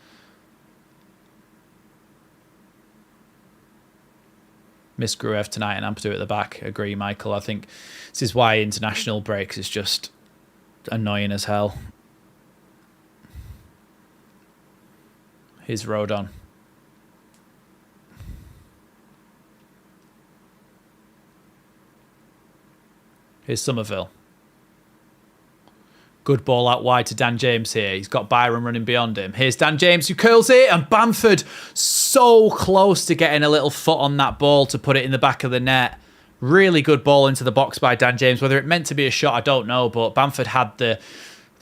Miss Gruev tonight and Ampadu at the back. Agree, Michael. I think this is why international breaks is just annoying as hell. Here's Rodon. Here's Somerville. Good ball out wide to Dan James here. He's got Byram running beyond him. Here's Dan James who curls it, and Bamford so close to getting a little foot on that ball to put it in the back of the net. Really good ball into the box by Dan James. Whether it meant to be a shot, I don't know, but Bamford had the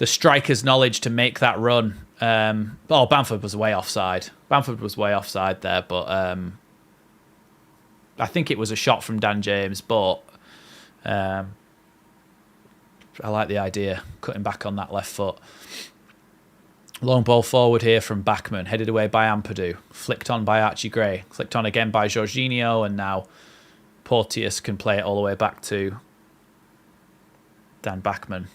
striker's knowledge to make that run. Bamford was way offside. Bamford was way offside there, but I think it was a shot from Dan James, but I like the idea, cutting back on that left foot. Long ball forward here from Bachmann, headed away by Ampadu, flicked on by Archie Gray, flicked on again by Jorginho, and now Porteous can play it all the way back to Dan Bachmann.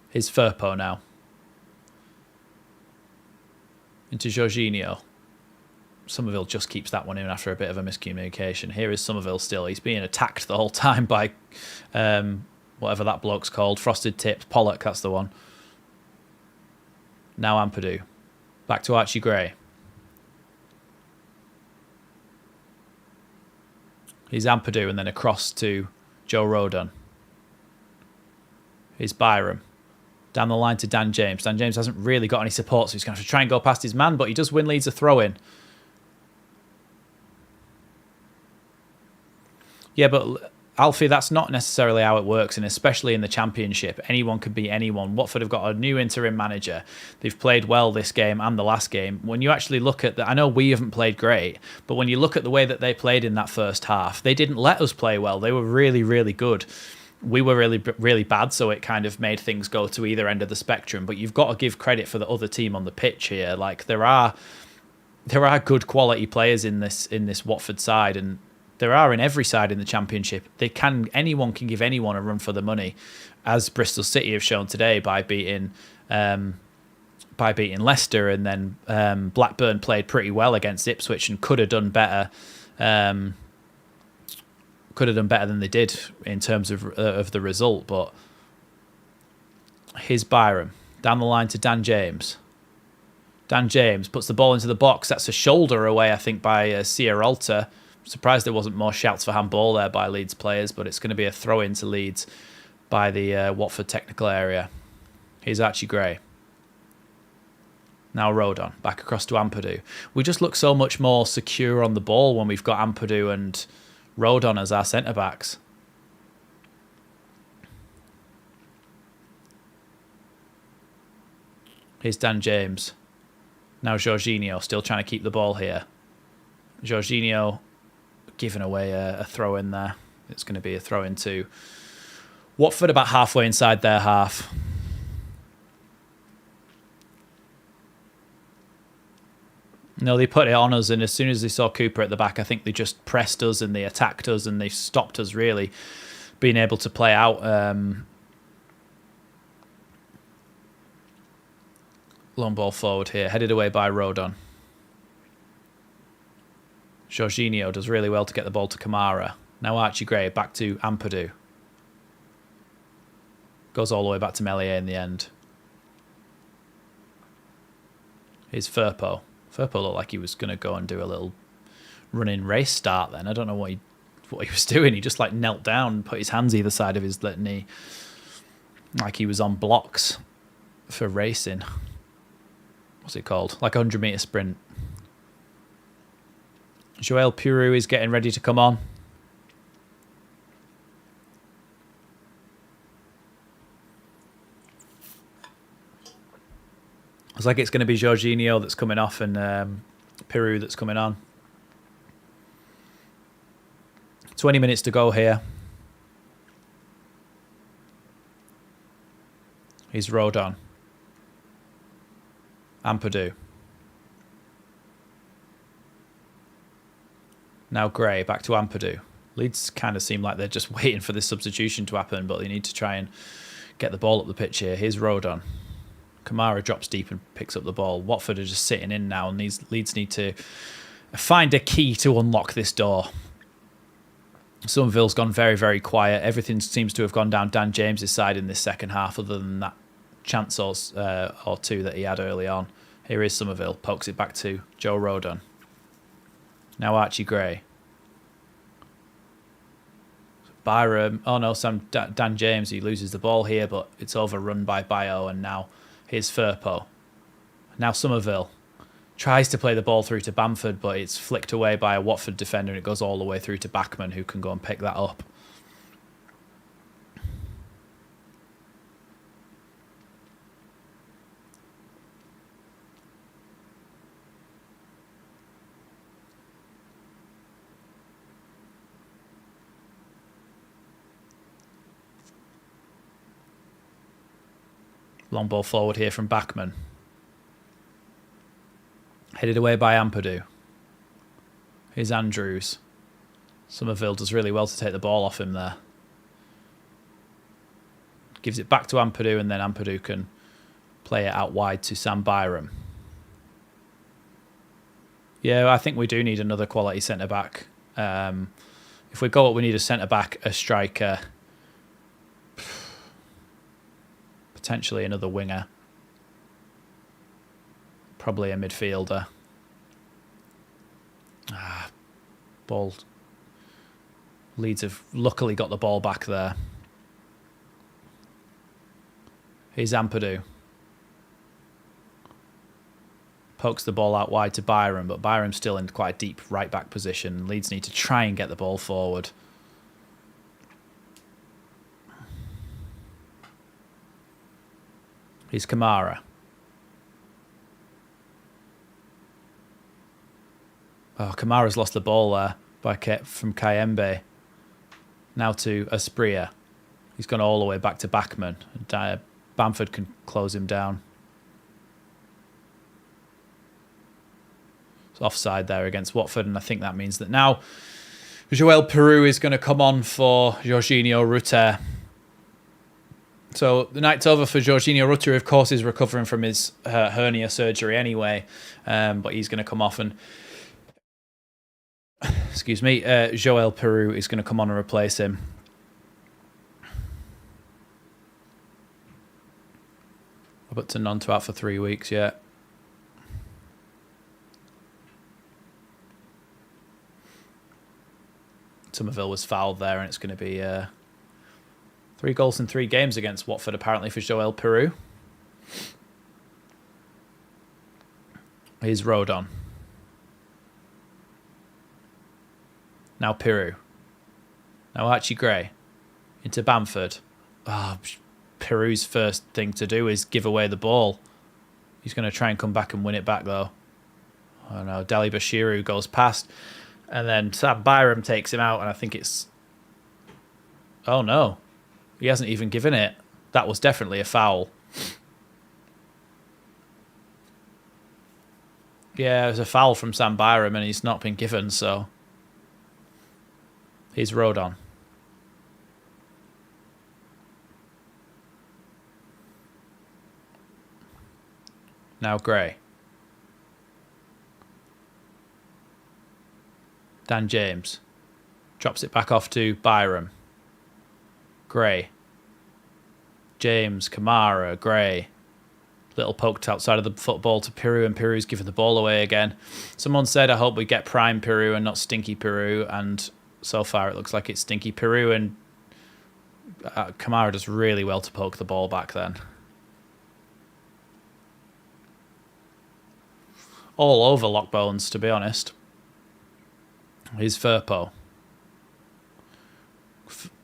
Here's Firpo now. Into Jorginho. Somerville just keeps that one in after a bit of a miscommunication. Here is Somerville still. He's being attacked the whole time by whatever that bloke's called. Frosted Tips. Pollock, that's the one. Now Ampadu. Back to Archie Gray. He's Ampadu and then across to Joe Rodon. Here's Byram. Down the line to Dan James. Dan James hasn't really got any support, so he's going to have to try and go past his man, but he does win Leeds a throw-in. Yeah, but Alfie, that's not necessarily how it works, and especially in the Championship. Anyone could be anyone. Watford have got a new interim manager. They've played well this game and the last game. When you actually look at I know we haven't played great, but when you look at the way that they played in that first half, they didn't let us play well. They were really, really good. We were really, really bad, so it kind of made things go to either end of the spectrum. But you've got to give credit for the other team on the pitch here. Like there are good quality players in this Watford side, and there are in every side in the Championship. Anyone can give anyone a run for the money, as Bristol City have shown today by beating Leicester, and then Blackburn played pretty well against Ipswich and could have done better. Could have done better than they did in terms of the result, but here's Byram down the line to Dan James. Dan James puts the ball into the box. That's a shoulder away, I think, by Sierralta. Surprised there wasn't more shouts for handball there by Leeds players, but it's going to be a throw-in to Leeds by the Watford technical area. Here's Archie Gray. Now Rodon, back across to Ampadu. We just look so much more secure on the ball when we've got Ampadu and Rodon as our centre-backs. Here's Dan James. Now Jorginho, still trying to keep the ball here. Jorginho giving away a throw-in there. It's going to be a throw-in to Watford, about halfway inside their half. No, they put it on us, and as soon as they saw Cooper at the back, I think they just pressed us and they attacked us and they stopped us really being able to play out Long ball forward here, headed away by Rodon. Jorginho does really well to get the ball to Kamara. Now Archie Gray back to Ampadu. Goes all the way back to Meslier in the end. Here's Firpo. Firpo looked like he was going to go and do a little running race start then. I don't know what he was doing. He just like knelt down and put his hands either side of his knee. Like he was on blocks for racing. What's it called? Like a 100-metre sprint. Joel Puru is getting ready to come on. It's like it's going to be Jorginho that's coming off and Puru that's coming on. 20 minutes to go here. He's Rodon. Ampadu. Now Gray, back to Ampadu. Leeds kind of seem like they're just waiting for this substitution to happen, but they need to try and get the ball up the pitch here. Here's Rodon. Kamara drops deep and picks up the ball. Watford are just sitting in now, and these Leeds need to find a key to unlock this door. Somerville's gone very, very quiet. Everything seems to have gone down Dan James's side in this second half, other than that chance or two that he had early on. Here is Somerville. Pokes it back to Joe Rodon. Now Archie Gray. Byram. Oh no, Dan James. He loses the ball here, but it's overrun by Bio, and now here's Firpo. Now Somerville tries to play the ball through to Bamford, but it's flicked away by a Watford defender, and it goes all the way through to Bachmann, who can go and pick that up. Long ball forward here from Bachmann. Headed away by Ampadu. Here's Andrews. Somerville does really well to take the ball off him there. Gives it back to Ampadu, and then Ampadu can play it out wide to Sam Byram. Yeah, I think we do need another quality centre-back. If we go up, we need a centre-back, a striker, potentially another winger. Probably a midfielder. Ball. Leeds have luckily got the ball back there. Here's Ampadu. Pokes the ball out wide to Byram, but Byram's still in quite a deep right back position. Leeds need to try and get the ball forward. Here's Kamara. Oh, Kamara's lost the ball there from Kayembe. Now to Asprilla. He's gone all the way back to Bachmann. Bamford can close him down. It's offside there against Watford, and I think that means that now Joel Peru is going to come on for Jorginho Rutter. So the night's over for Jorginho Rutter. Of course, is recovering from his hernia surgery anyway, but he's going to come off and... Excuse me, Joel Peru is going to come on and replace him. But to Nonto out for 3 weeks, yeah. Somerville was fouled there, and it's going to be 3 goals in 3 games against Watford, apparently, for Joel Peru. Here's Rodon. Now Peru. Now Archie Gray. Into Bamford. Oh, Peru's first thing to do is give away the ball. He's going to try and come back and win it back, though. Oh no, Deli Bashiru goes past. And then Sam Byram takes him out, and I think it's... Oh no. He hasn't even given it. That was definitely a foul. Yeah, it was a foul from Sam Byram, and he's not been given, so... Here's Rodon. Now Gray. Dan James. Drops it back off to Byram. Gray. James, Kamara, Gray. Little poked outside of the football to Piru, and Piru's giving the ball away again. Someone said, I hope we get prime Piru and not stinky Piru, and so far it looks like it's stinky Piru, and Kamara does really well to poke the ball back then. All over Lockbones, to be honest. Here's Firpo.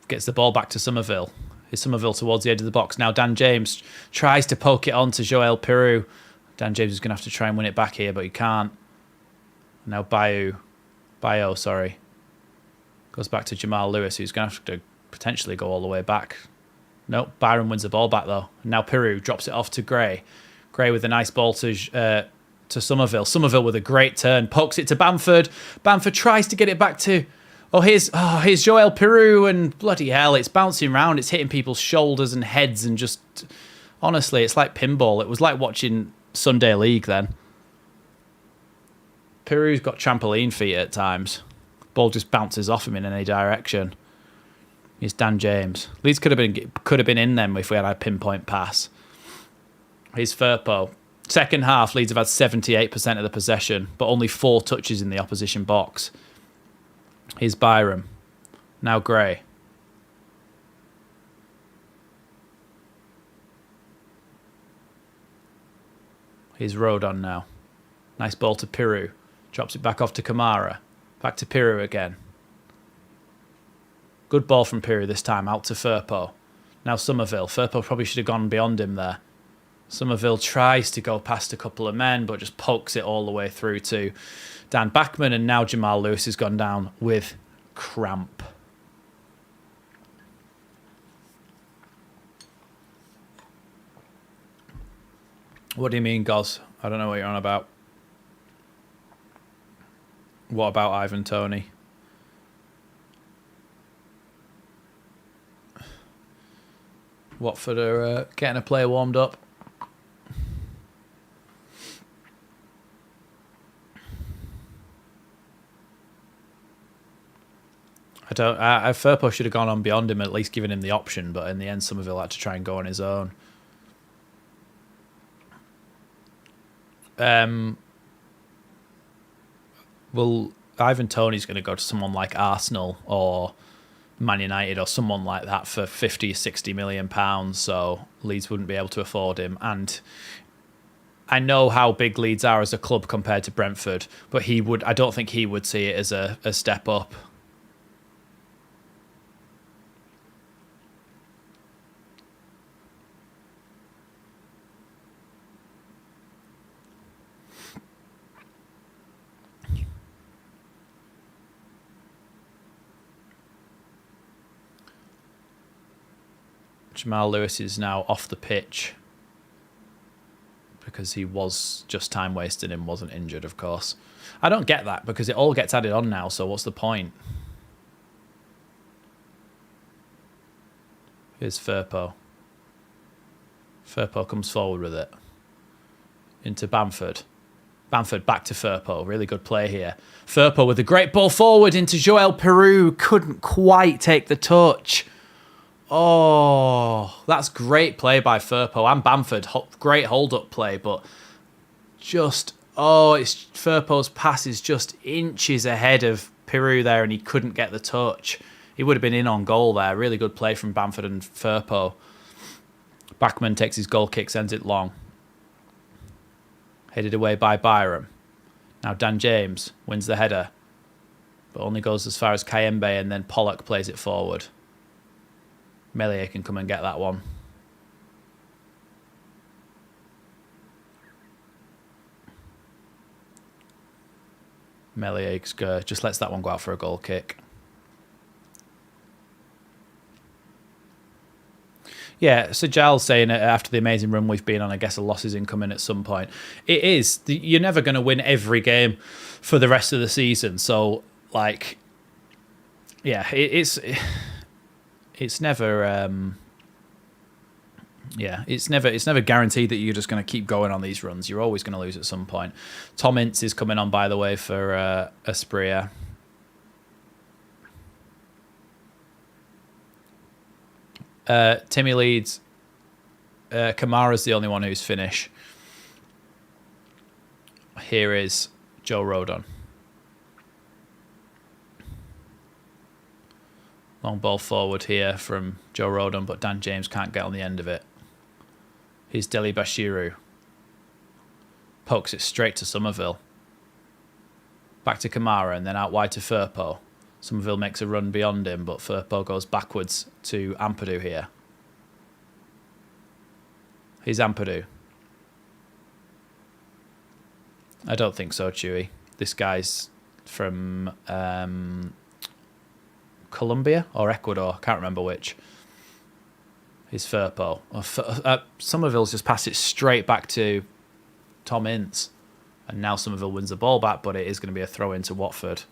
Gets the ball back to Somerville. Here's Somerville towards the edge of the box. Now Dan James tries to poke it on to Joel Piru. Dan James is going to have to try and win it back here, but he can't. Now Bayo, goes back to Jamal Lewis, who's going to have to potentially go all the way back. Nope, Byron wins the ball back though. Now Piru drops it off to Gray. Gray with a nice ball to Somerville. Somerville with a great turn, pokes it to Bamford. Bamford tries to get it back to... here's Joel Piru, and bloody hell, it's bouncing around, it's hitting people's shoulders and heads, and just... Honestly, it's like pinball. It was like watching Sunday League then. Piru's got trampoline feet at times. Ball just bounces off him in any direction. Here's Dan James. Leeds could have been in them if we had a pinpoint pass. Here's Firpo. Second half, Leeds have had 78% of the possession, but only 4 touches in the opposition box. Here's Byram. Now Gray. Here's Road on now. Nice ball to Piru. Drops it back off to Kamara. Back to Piru again. Good ball from Piru this time, out to Firpo. Now Somerville. Firpo probably should have gone beyond him there. Somerville tries to go past a couple of men, but just pokes it all the way through to Dan Bachman, and now Jamal Lewis has gone down with cramp. What do you mean, Goz? I don't know what you're on about. What about Ivan Toney? Watford are getting a player warmed up. Firpo should have gone on beyond him, at least giving him the option, but in the end Somerville had to try and go on his own. Well, Ivan Toney's going to go to someone like Arsenal or Man United or someone like that for 50, 60 million pounds, so Leeds wouldn't be able to afford him. And I know how big Leeds are as a club compared to Brentford, but I don't think he would see it as a step up. Jamal Lewis is now off the pitch because he was just time wasted and wasn't injured, of course. I don't get that because it all gets added on now, so what's the point? Here's Firpo. Firpo comes forward with it. Into Bamford. Bamford back to Firpo. Really good play here. Firpo with a great ball forward into Joel Piru. Couldn't quite take the touch. Oh, that's great play by Firpo and Bamford. Great hold-up play, but just... Firpo's pass is just inches ahead of Piru there, and he couldn't get the touch. He would have been in on goal there. Really good play from Bamford and Firpo. Bachman takes his goal kick, sends it long. Headed away by Byram. Now Dan James wins the header, but only goes as far as Kayembe, and then Pollock plays it forward. Meslier can come and get that one. Meslier just lets that one go out for a goal kick. Yeah, so Giles saying after the amazing run we've been on, I guess a loss is incoming at some point. It is. You're never going to win every game for the rest of the season. So, like, yeah, it's never Yeah, it's never guaranteed that you're just going to keep going on these runs. You're always going to lose at some point. Tom Ince is coming on, by the way, for Espria. Timmy leads. Kamara's the only one who's finished. Here is Joe Rodon. Long ball forward here from Joe Rodon, but Dan James can't get on the end of it. Here's Deli Bashiru. Pokes it straight to Somerville. Back to Kamara and then out wide to Firpo. Somerville makes a run beyond him, but Firpo goes backwards to Ampadu here. Here's Ampadu. I don't think so, Chewy. This guy's from Colombia or Ecuador. Can't remember which. Here's Firpo. Somerville's just passed it straight back to Tom Ince. And now Somerville wins the ball back, but it is going to be a throw into Watford.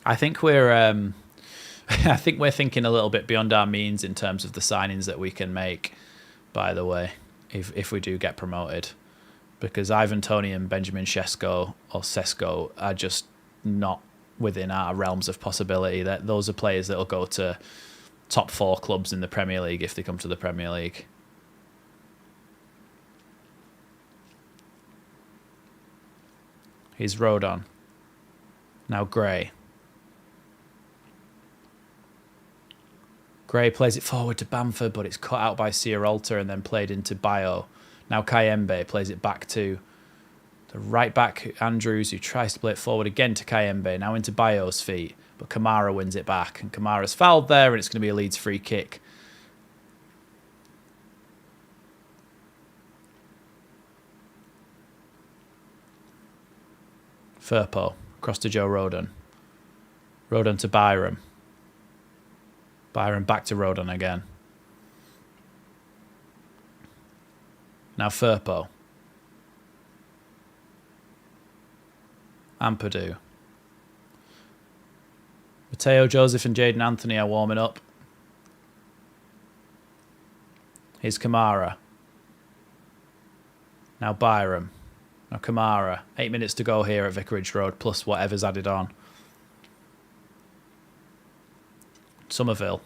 I think we're thinking a little bit beyond our means in terms of the signings that we can make, by the way, if we do get promoted. Because Ivan Toney and Benjamin Sesko are just not within our realms of possibility. That those are players that will go to top 4 clubs in the Premier League if they come to the Premier League. Here's Rodon. Now Gray. Gray plays it forward to Bamford, but it's cut out by Sierralta and then played into Bayo. Now Kayembe plays it back to the right back, Andrews, who tries to play it forward again to Kayembe. Now into Bayo's feet, but Kamara wins it back. And Kamara's fouled there, and it's going to be a Leeds free kick. Firpo, across to Joe Rodon. Rodon to Byram. Byron back to Rodon again. Now Firpo. Ampadu. Mateo Joseph and Jaden Anthony are warming up. Here's Kamara. Now Byram. Now Kamara. 8 minutes to go here at Vicarage Road, plus whatever's added on. Somerville.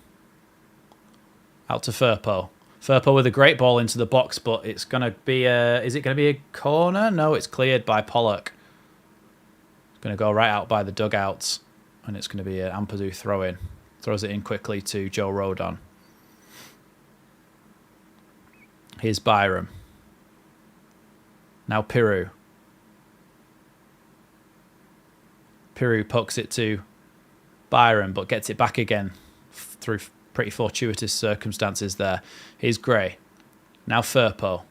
Out to Firpo. Firpo with a great ball into the box, but it's going to be is it going to be a corner? No, it's cleared by Pollock. It's going to go right out by the dugouts, and it's going to be an Ampadu throw-in. Throws it in quickly to Joe Rodon. Here's Byram. Now Piru. Piru pokes it to Byram, but gets it back again through pretty fortuitous circumstances there. Here's Gray. Now Firpo.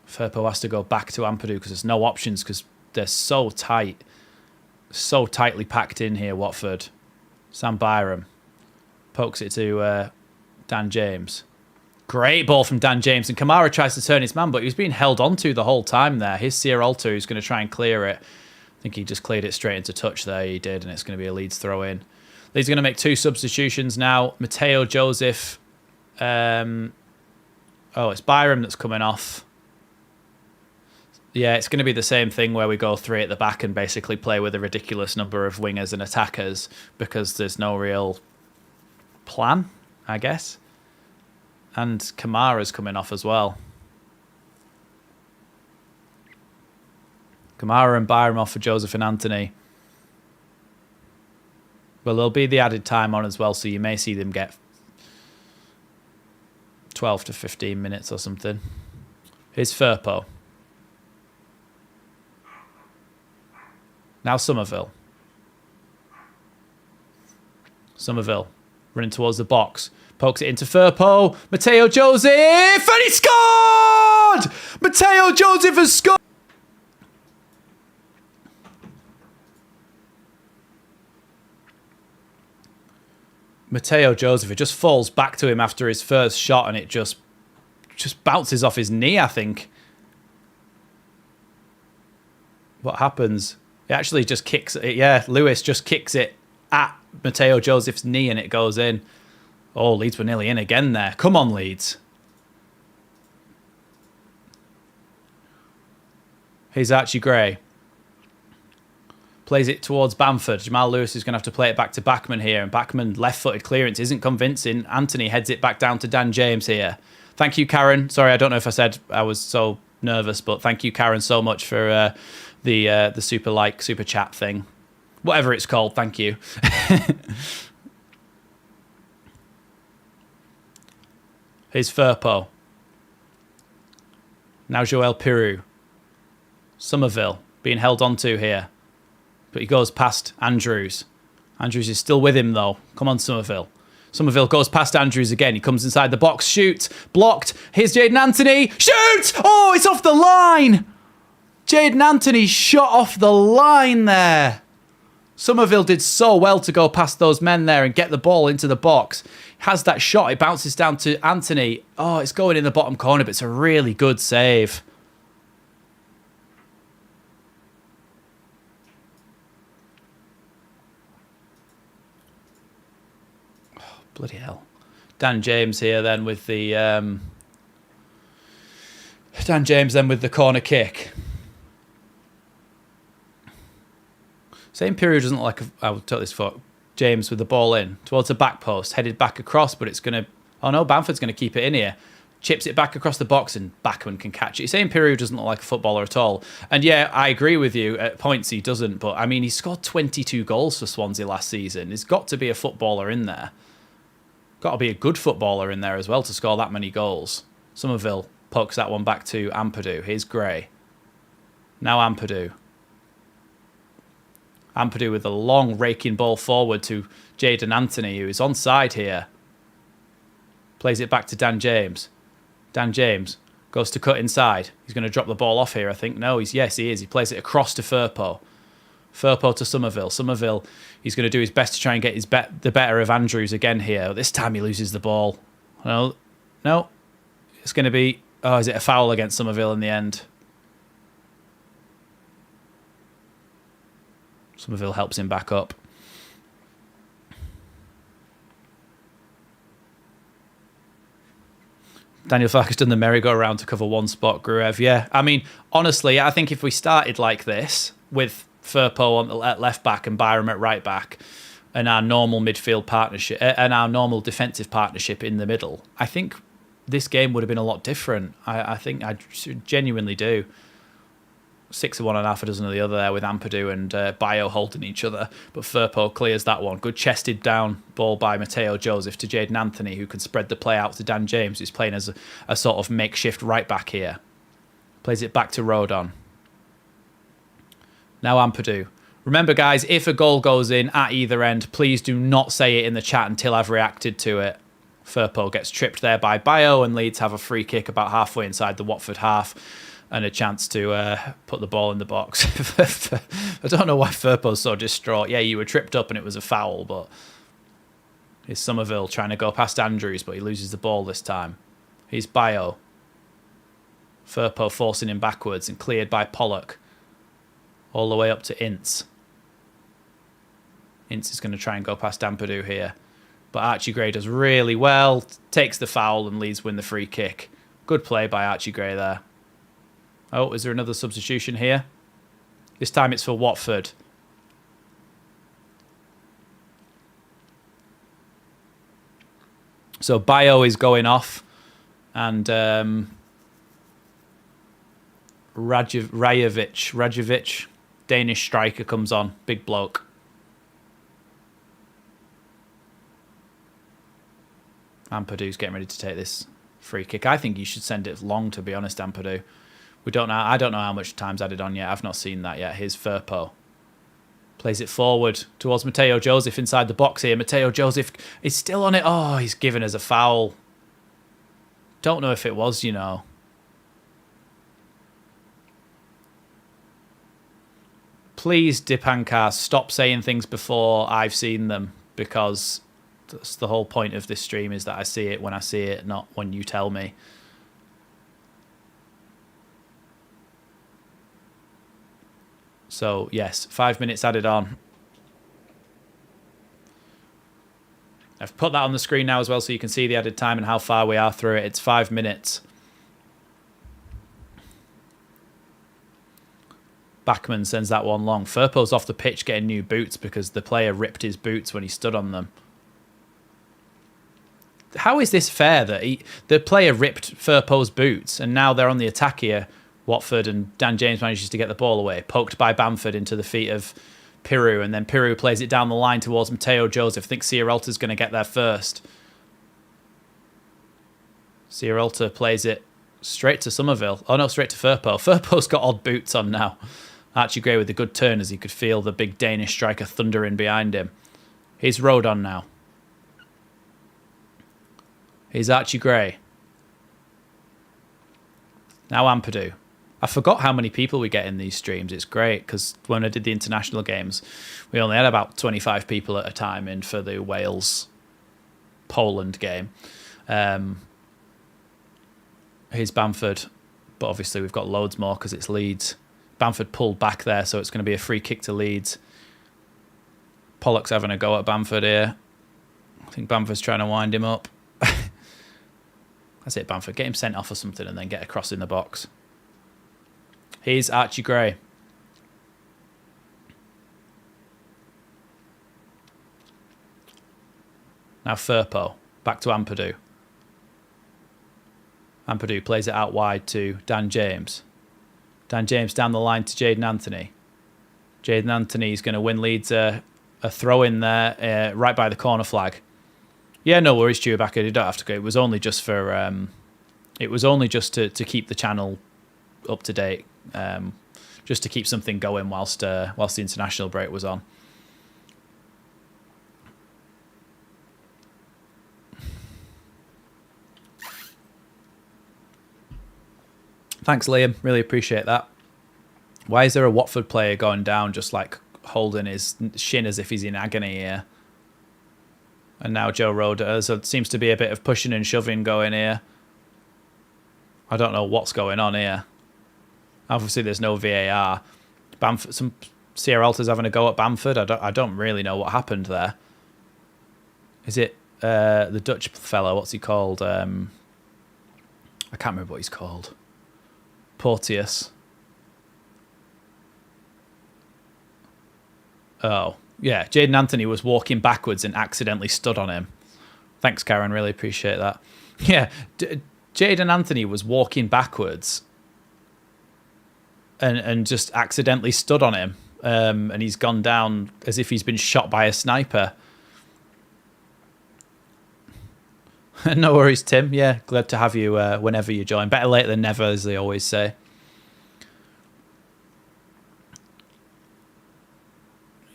Firpo has to go back to Ampadu because there's no options because they're so tight. So tightly packed in here, Watford. Sam Byram pokes it to Dan James. Great ball from Dan James. And Kamara tries to turn his man, but he was being held onto the whole time there. Here's Sierralta who's going to try and clear it. I think he just cleared it straight into touch there. He did, and it's going to be a Leeds throw-in. Leeds going to make 2 substitutions now. Mateo Joseph. It's Byram that's coming off. Yeah, it's going to be the same thing where we go 3 at the back and basically play with a ridiculous number of wingers and attackers because there's no real plan, I guess. And Kamara's coming off as well. Kamara and Byram off for Joseph and Anthony. Well, there'll be the added time on as well, so you may see them get 12 to 15 minutes or something. Here's Firpo. Now Somerville. Somerville running towards the box. Pokes it into Firpo. Mateo Joseph! And he scored! Mateo Joseph has scored! Mateo Joseph, it just falls back to him after his first shot and it just bounces off his knee, I think. What happens? It actually just kicks it. Yeah, Lewis just kicks it at Mateo Joseph's knee and it goes in. Oh, Leeds were nearly in again there. Come on, Leeds. Here's Archie Gray. Plays it towards Bamford. Jamal Lewis is going to have to play it back to Bachmann here. And Bachmann, left-footed clearance isn't convincing. Anthony heads it back down to Dan James here. Thank you, Karen. Sorry, I don't know if I said I was so nervous, but thank you, Karen, so much for the super chat thing. Whatever it's called, thank you. Here's Firpo. Now Joel Piroux. Somerville being held onto here. But he goes past Andrews. Andrews is still with him, though. Come on, Somerville. Somerville goes past Andrews again. He comes inside the box. Shoots. Blocked. Here's Jayden Anthony. Shoot! Oh, it's off the line. Jayden Anthony shot off the line there. Somerville did so well to go past those men there and get the ball into the box. Has that shot. It bounces down to Anthony. Oh, it's going in the bottom corner, but it's a really good save. Bloody hell. Dan James here then with the corner kick. Same period doesn't look like I would take this for James with the ball in towards the back post, headed back across, but it's gonna Bamford's gonna keep it in here. Chips it back across the box and Bachmann can catch it. Same period doesn't look like a footballer at all. And yeah, I agree with you. At points he doesn't, but I mean he scored 22 goals for Swansea last season. He's got to be a footballer in there. Got to be a good footballer in there as well to score that many goals. Somerville pokes that one back to Ampadu. Here's Gray. Now Ampadu. Ampadu with a long raking ball forward to Jayden Anthony, who is onside here. Plays it back to Dan James. Dan James goes to cut inside. He's going to drop the ball off here, I think. No, yes, he is. He plays it across to Firpo. Firpo to Somerville. Somerville, he's going to do his best to try and get the better of Andrews again here. This time he loses the ball. No, it's going to be... Oh, is it a foul against Somerville in the end? Somerville helps him back up. Daniel Farkas done the merry-go-round to cover one spot. Gruev, yeah. I mean, honestly, I think if we started like this with Firpo at left back and Byram at right back, and our normal midfield partnership and our normal defensive partnership in the middle, I think this game would have been a lot different. I think I genuinely do. 6 of one and half a dozen of the other there with Ampadu and Bio holding each other, but Firpo clears that one. Good chested down ball by Mateo Joseph to Jayden Anthony, who can spread the play out to Dan James, who's playing as a sort of makeshift right back here. Plays it back to Rodon. Now Ampadu. Remember, guys, if a goal goes in at either end, please do not say it in the chat until I've reacted to it. Firpo gets tripped there by Bio, and Leeds have a free kick about halfway inside the Watford half and a chance to put the ball in the box. I don't know why Firpo's so distraught. Yeah, you were tripped up and it was a foul, but here's Somerville trying to go past Andrews, but he loses the ball this time. Here's Bio. Firpo forcing him backwards and cleared by Pollock. All the way up to Ince. Ince is going to try and go past Ampadu here. But Archie Gray does really well. Takes the foul and Leeds win the free kick. Good play by Archie Gray there. Oh, is there another substitution here? This time it's for Watford. So Bio is going off. And Rajovic, Danish striker, comes on. Big bloke. Ampadu's getting ready to take this free kick. I think you should send it long, to be honest, Ampadu. We don't know. I don't know how much time's added on yet. I've not seen that yet. Here's Firpo. Plays it forward towards Mateo Joseph inside the box here. Mateo Joseph is still on it. Oh, he's given us a foul. Don't know if it was, you know. Please, Dipankar, stop saying things before I've seen them, because that's the whole point of this stream, is that I see it when I see it, not when you tell me. So, yes, 5 minutes added on. I've put that on the screen now as well so you can see the added time and how far we are through it. It's 5 minutes. Bachmann sends that one long. Firpo's off the pitch getting new boots because the player ripped his boots when he stood on them. How is this fair that the player ripped Firpo's boots and now they're on the attack here? Watford, and Dan James manages to get the ball away. Poked by Bamford into the feet of Piru, and then Piru plays it down the line towards Mateo Joseph. I think Sierralta's going to get there first. Sierralta plays it straight to Somerville. Oh no, straight to Firpo. Firpo's got odd boots on now. Archie Gray with a good turn as he could feel the big Danish striker thundering behind him. He's Road on now. He's Archie Gray. Now Ampadu. I forgot how many people we get in these streams. It's great because when I did the international games, we only had about 25 people at a time in for the Wales-Poland game. Here's Bamford, but obviously we've got loads more because it's Leeds. Bamford pulled back there, so it's going to be a free kick to Leeds. Pollock's having a go at Bamford here. I think Bamford's trying to wind him up. That's it, Bamford. Get him sent off or something and then get across in the box. Here's Archie Gray. Now Firpo. Back to Ampadu. Ampadu plays it out wide to Dan James. Dan James down the line to Jayden Anthony. Jayden Anthony is going to win Leeds a throw in there right by the corner flag. Yeah, no worries, Chewbacca. You don't have to go. It was only just for it was only just to keep the channel up to date, just to keep something going whilst the international break was on. Thanks, Liam. Really appreciate that. Why is there a Watford player going down just like holding his shin as if he's in agony here? And now Joe Road. So it seems to be a bit of pushing and shoving going here. I don't know what's going on here. Obviously, there's no VAR. Bamford, some Sierralta's having a go at Bamford. I don't really know what happened there. Is it the Dutch fellow? What's he called? I can't remember what he's called. Porteous. Oh, yeah. Jayden Anthony was walking backwards and accidentally stood on him. Thanks, Karen. Really appreciate that. Yeah, Jayden Anthony was walking backwards and just accidentally stood on him. And he's gone down as if he's been shot by a sniper. No worries, Tim. Yeah, glad to have you whenever you join. Better late than never, as they always say.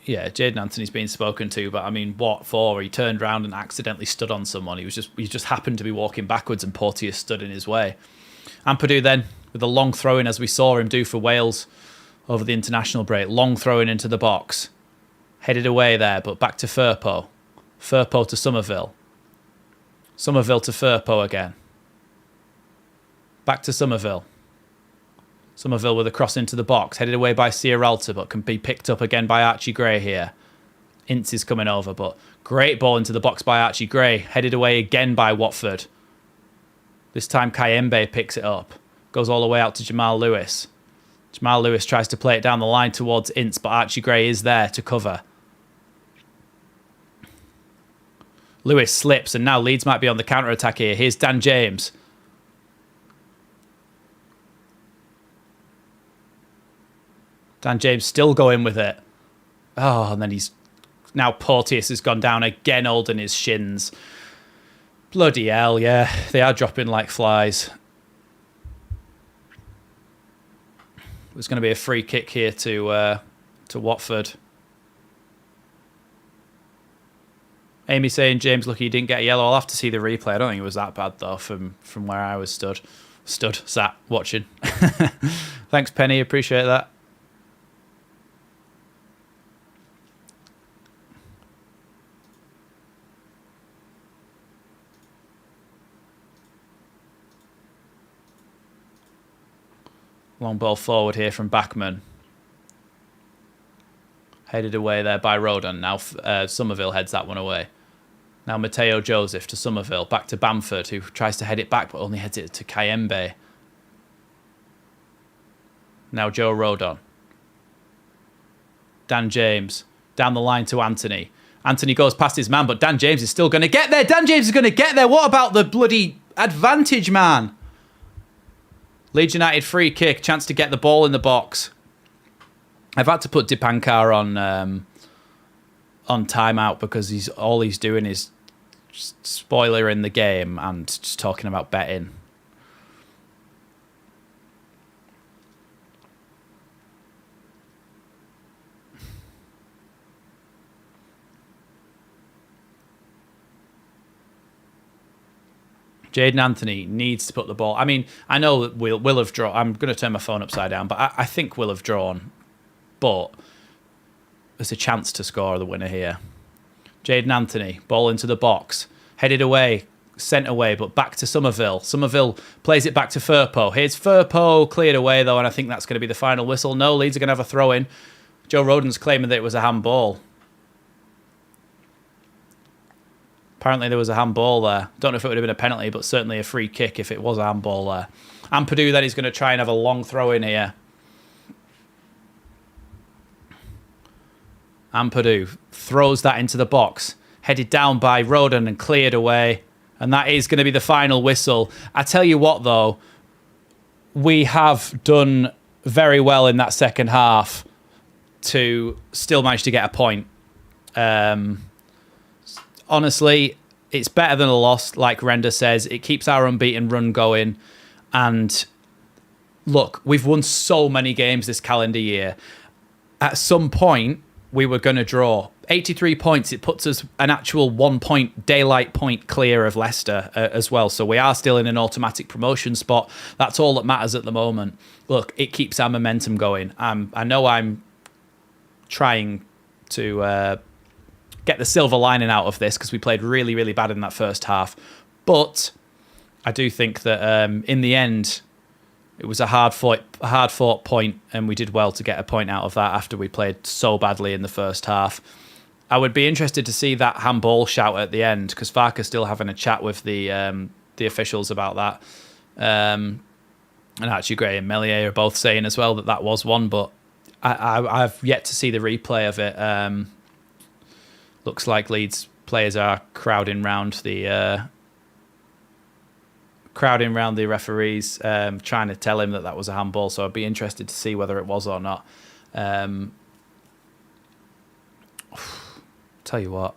Yeah, Jayden Anthony's been spoken to, but I mean, what for? He turned around and accidentally stood on someone. He just happened to be walking backwards, and Porteous stood in his way. Ampadu then with a long throw in, as we saw him do for Wales over the international break. Long throw in into the box, headed away there, but back to Firpo. Firpo to Somerville. Somerville to Firpo again. Back to Somerville. Somerville with a cross into the box, headed away by Sierralta, but can be picked up again by Archie Gray here. Ince is coming over, but great ball into the box by Archie Gray, headed away again by Watford. This time Kayembe picks it up, goes all the way out to Jamal Lewis. Jamal Lewis tries to play it down the line towards Ince, but Archie Gray is there to cover. Lewis slips, and now Leeds might be on the counter-attack here. Here's Dan James. Dan James still going with it. Oh, and then now Porteous has gone down again, holding his shins. Bloody hell, yeah. They are dropping like flies. There's going to be a free kick here to Watford. Amy saying, James, lucky you didn't get a yellow. I'll have to see the replay. I don't think it was that bad, though, from where I was sat, watching. Thanks, Penny. Appreciate that. Long ball forward here from Bachmann. Headed away there by Rodon. Now Somerville heads that one away. Now Mateo Joseph to Somerville. Back to Bamford, who tries to head it back, but only heads it to Kayembe. Now Joe Rodon. Dan James. Down the line to Anthony. Anthony goes past his man, but Dan James is still going to get there. Dan James is going to get there. What about the bloody advantage, man? Leeds United free kick. Chance to get the ball in the box. I've had to put Dipankar on timeout because all he's doing is just spoiling the game and just talking about betting. Jaden Anthony needs to put the ball. I mean, I know that we'll have drawn. I'm going to turn my phone upside down, but I think we'll have drawn. But there's a chance to score the winner here. Jaden Anthony, ball into the box. Headed away, sent away, but back to Somerville. Somerville plays it back to Firpo. Here's Firpo, cleared away though, and I think that's going to be the final whistle. No, Leeds are going to have a throw-in. Joe Rodon's claiming that it was a handball. Apparently there was a handball there. Don't know if it would have been a penalty, but certainly a free kick if it was a handball there. Ampadu then is going to try and have a long throw-in here. Ampadu throws that into the box. Headed down by Rodon and cleared away. And that is going to be the final whistle. I tell you what, though. We have done very well in that second half to still manage to get a point. Honestly, it's better than a loss, like Render says. It keeps our unbeaten run going. And look, we've won so many games this calendar year. At some point, we were going to draw. 83 points, it puts us an actual 1 point, daylight point clear of Leicester as well. So we are still in an automatic promotion spot. That's all that matters at the moment. Look, it keeps our momentum going. I know I'm trying to get the silver lining out of this because we played really, really bad in that first half. But I do think that in the end, it was a hard-fought point, and we did well to get a point out of that after we played so badly in the first half. I would be interested to see that handball shout at the end because Farke's still having a chat with the officials about that. And actually, Gray and Melier are both saying as well that was one, but I've yet to see the replay of it. Looks like Leeds players are crowding round the referees, trying to tell him that was a handball. So I'd be interested to see whether it was or not. Tell you what.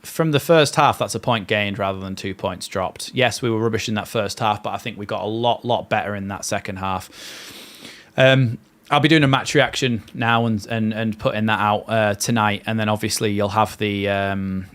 From the first half, that's a point gained rather than 2 points dropped. Yes, we were rubbish in that first half, but I think we got a lot better in that second half. I'll be doing a match reaction now and putting that out tonight, and then obviously you'll have the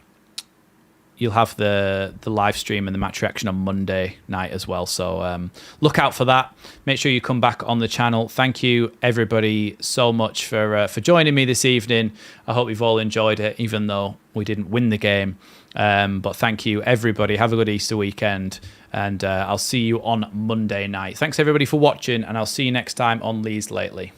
live stream and the match reaction on Monday night as well. So look out for that. Make sure you come back on the channel. Thank you everybody so much for joining me this evening. I hope you've all enjoyed it, even though we didn't win the game. But thank you everybody. Have a good Easter weekend, and I'll see you on Monday night. Thanks everybody for watching, and I'll see you next time on Leeds Lately.